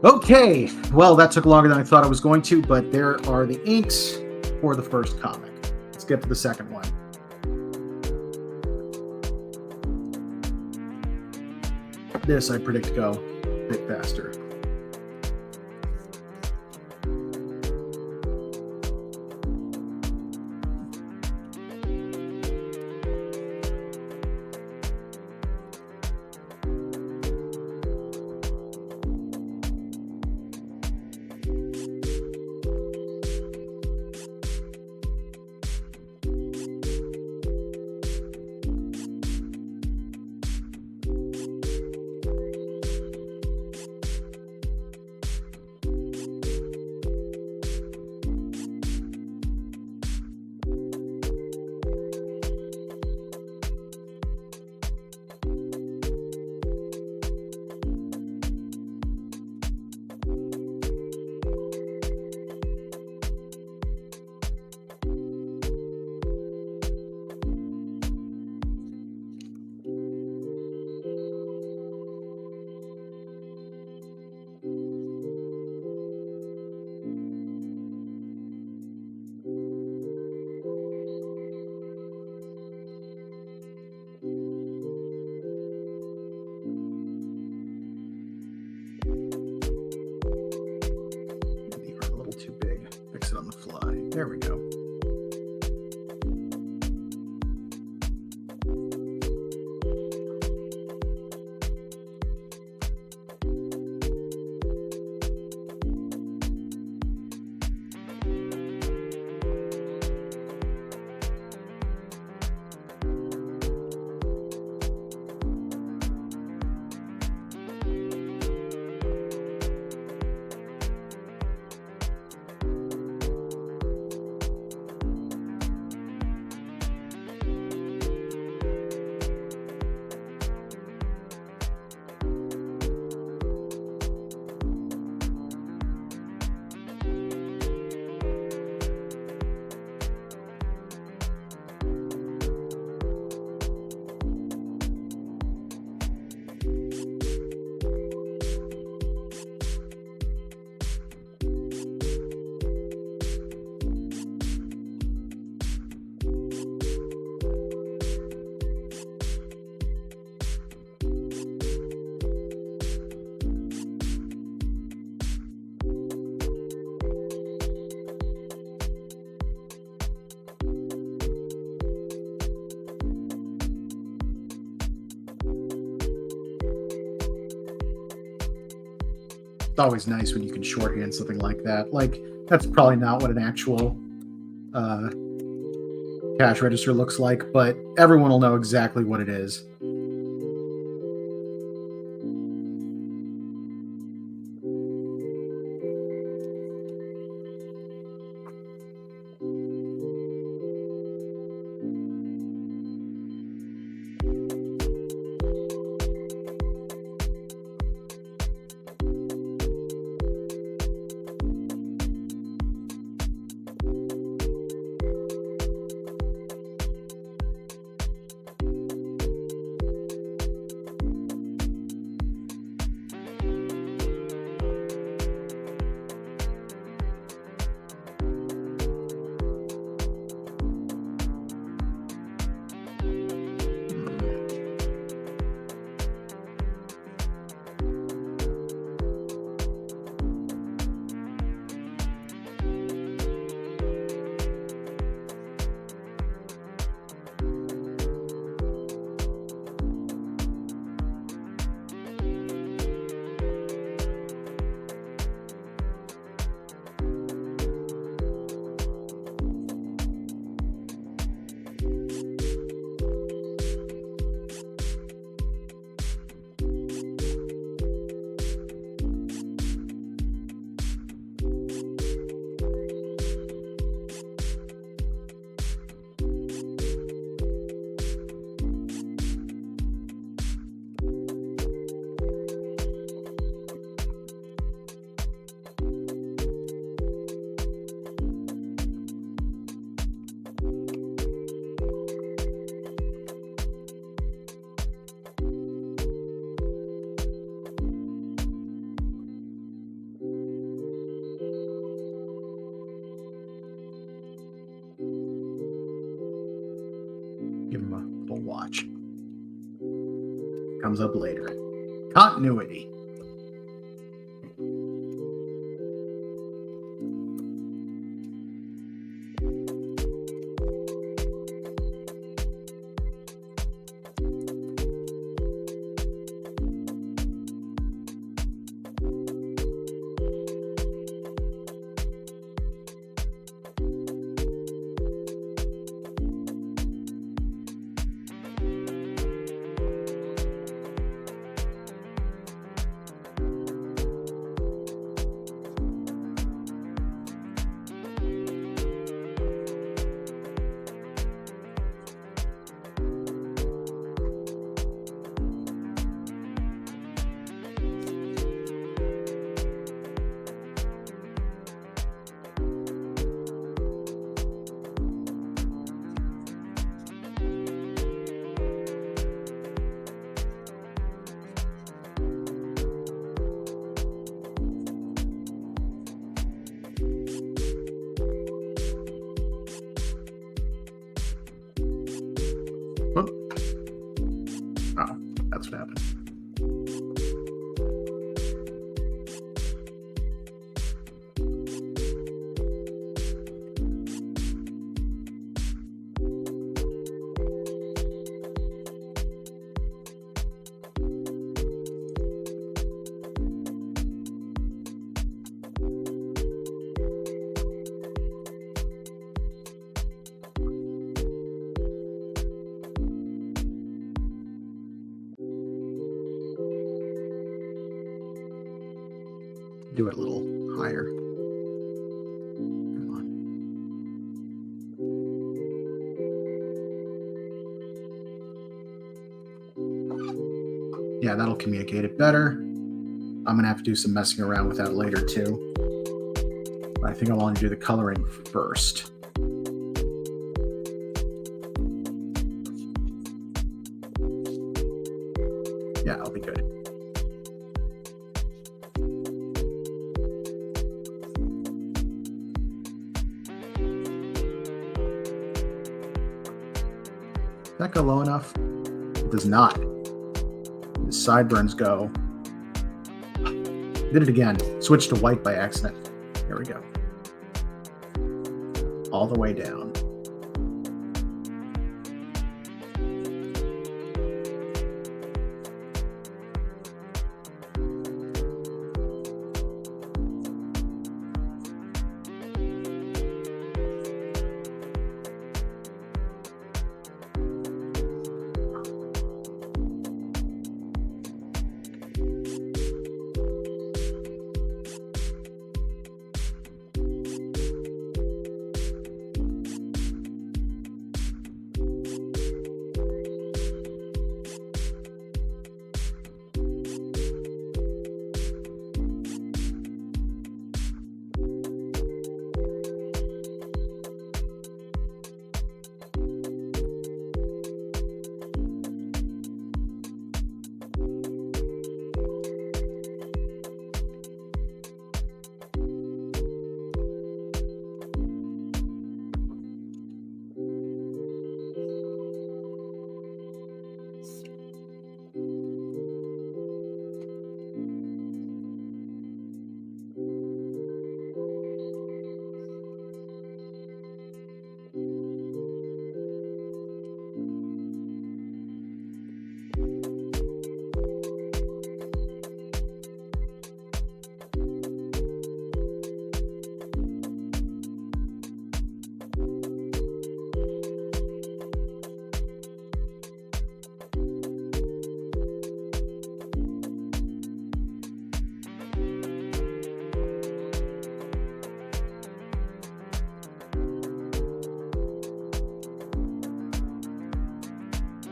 Okay, well, that took longer than I thought it was going to, but there are the inks for the first comic. Let's get to the second one. This, I predict, to go a bit faster. There we go. It's always nice when you can shorthand something like that. Like, that's probably not what an actual cash register looks like, but everyone will know exactly what it is. comes up later. Continuity. Oh, that's what happened. Do it a little higher. Come on. Yeah, that'll communicate it better. I'm going to have to do some messing around with that later too. But I think I want to do the coloring first. Yeah, I'll be good. Does that go low enough? It does not. The sideburns go. Did it again. Switched to white by accident. Here we go. All the way down.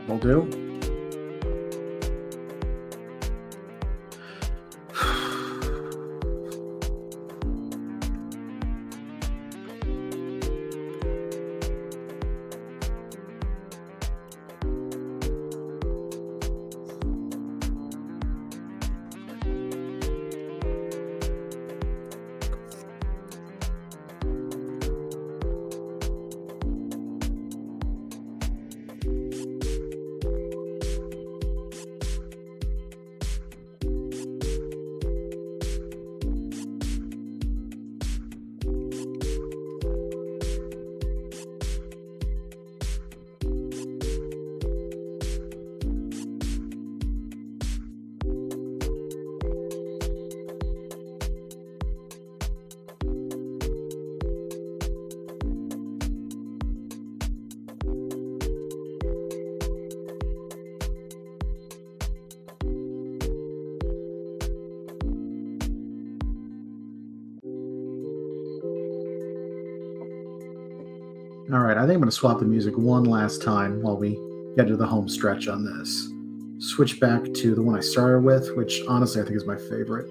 Will do. All right, I think I'm going to swap the music one last time while we get to the home stretch on this. Switch back to the one I started with, which honestly I think is my favorite.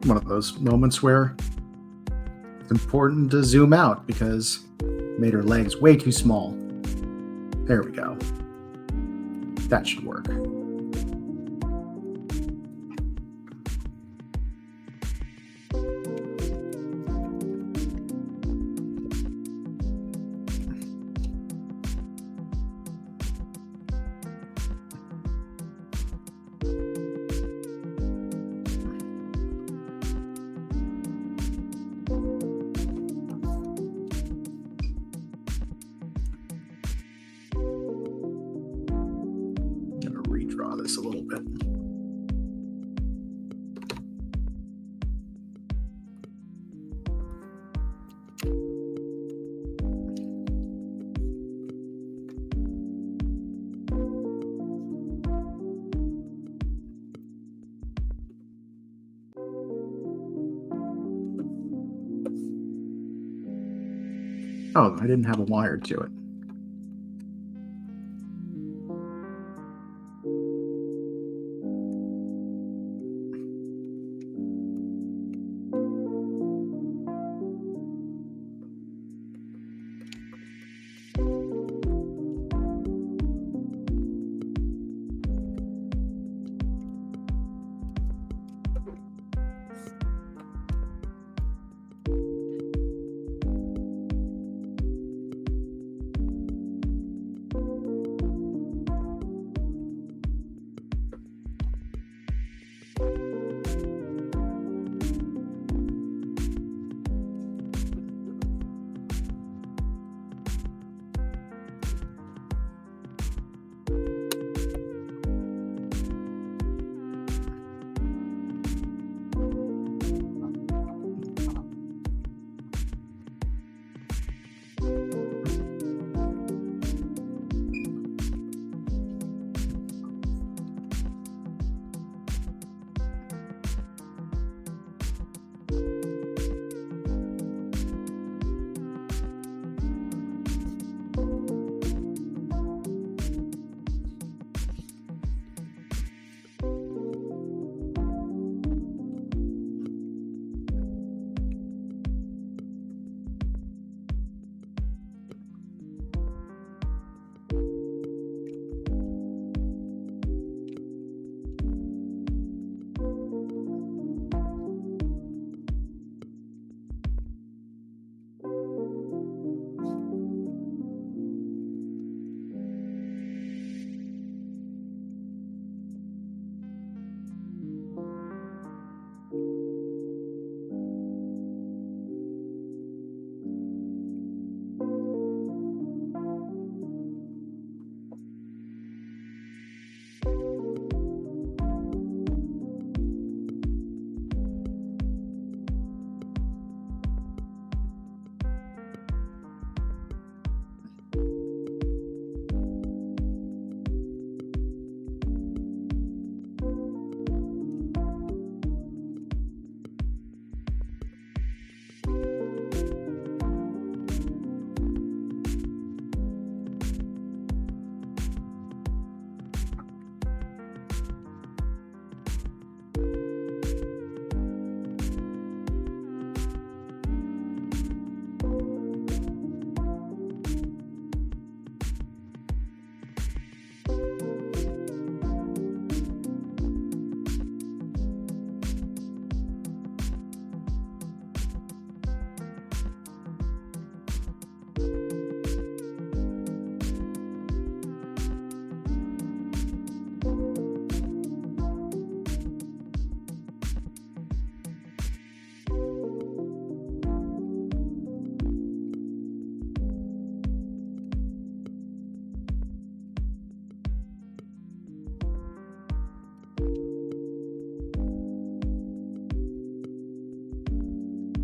One of those moments where it's important to zoom out because I made her legs way too small. There we go. That should work. Draw this a little bit. Oh, I didn't have a wire to it.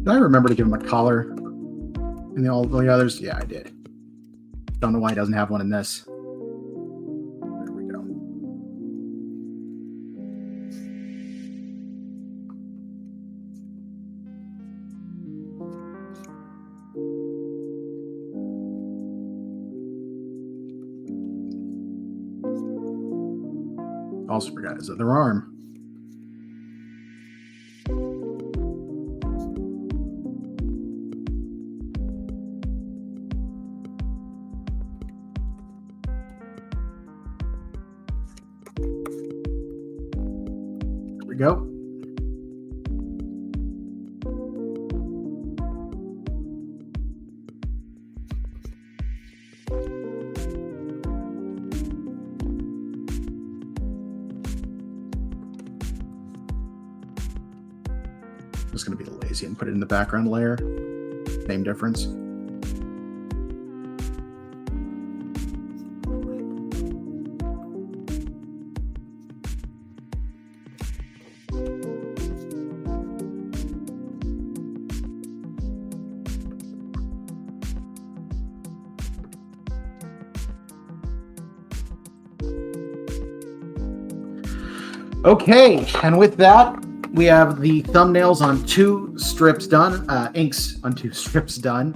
Did I remember to give him a collar in all the others? Yeah, I did. Don't know why he doesn't have one in this. There we go. Also forgot his other arm. Go. Just going to be lazy and put it in the background layer. Name difference. Okay, and with that, we have the thumbnails on 2 strips done, inks on 2 strips done,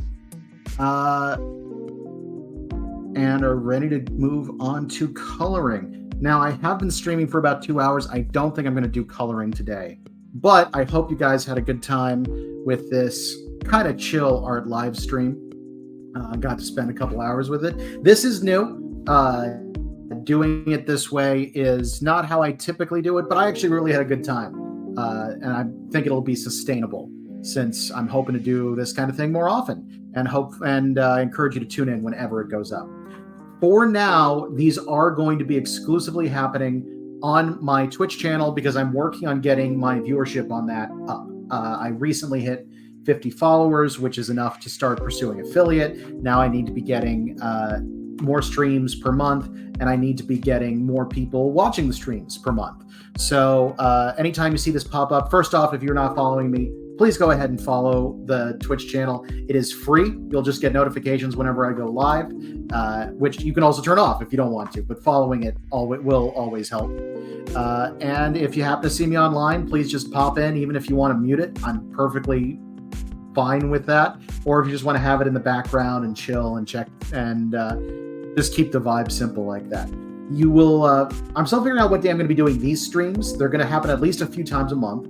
and are ready to move on to coloring. Now, I have been streaming for about 2 hours. I don't think I'm going to do coloring today, but I hope you guys had a good time with this kind of chill art live stream. I got to spend a couple hours with it. This is new. Doing it this way is not how I typically do it, but I actually really had a good time. And I think it'll be sustainable since I'm hoping to do this kind of thing more often and encourage you to tune in whenever it goes up. For now, these are going to be exclusively happening on my Twitch channel because I'm working on getting my viewership on that up. I recently hit 50 followers, which is enough to start pursuing affiliate. Now I need to be getting more streams per month, and I need to be getting more people watching the streams per month. So anytime you see this pop up, first off, if you're not following me, please go ahead and follow the Twitch channel. It is free. You'll just get notifications whenever I go live. which you can also turn off if you don't want to, but following it will always help. And if you happen to see me online, please just pop in, even if you want to mute it. I'm perfectly fine with that. Or if you just want to have it in the background and chill and check and just keep the vibe simple like that. You will, I'm still figuring out what day I'm going to be doing these streams. They're going to happen at least a few times a month.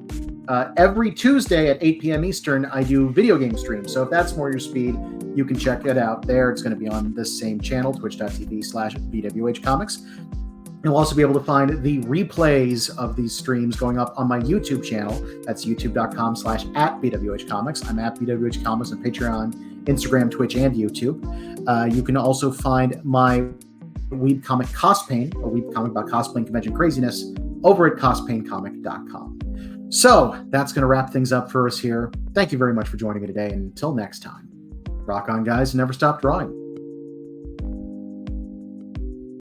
Every Tuesday at 8 p.m. Eastern, I do video game streams. So if that's more your speed, you can check it out there. It's going to be on this same channel, twitch.tv/BWHComics. You'll also be able to find the replays of these streams going up on my YouTube channel. That's youtube.com/@BWHComics. I'm at BWHComics on Patreon, Instagram, Twitch, and YouTube. You can also find my Weeb comic CosPain, a Weeb comic about cosplay convention craziness, over at CosPainComic.com. So that's going to wrap things up for us here. Thank you very much for joining me today. And until next time, rock on, guys, and never stop drawing.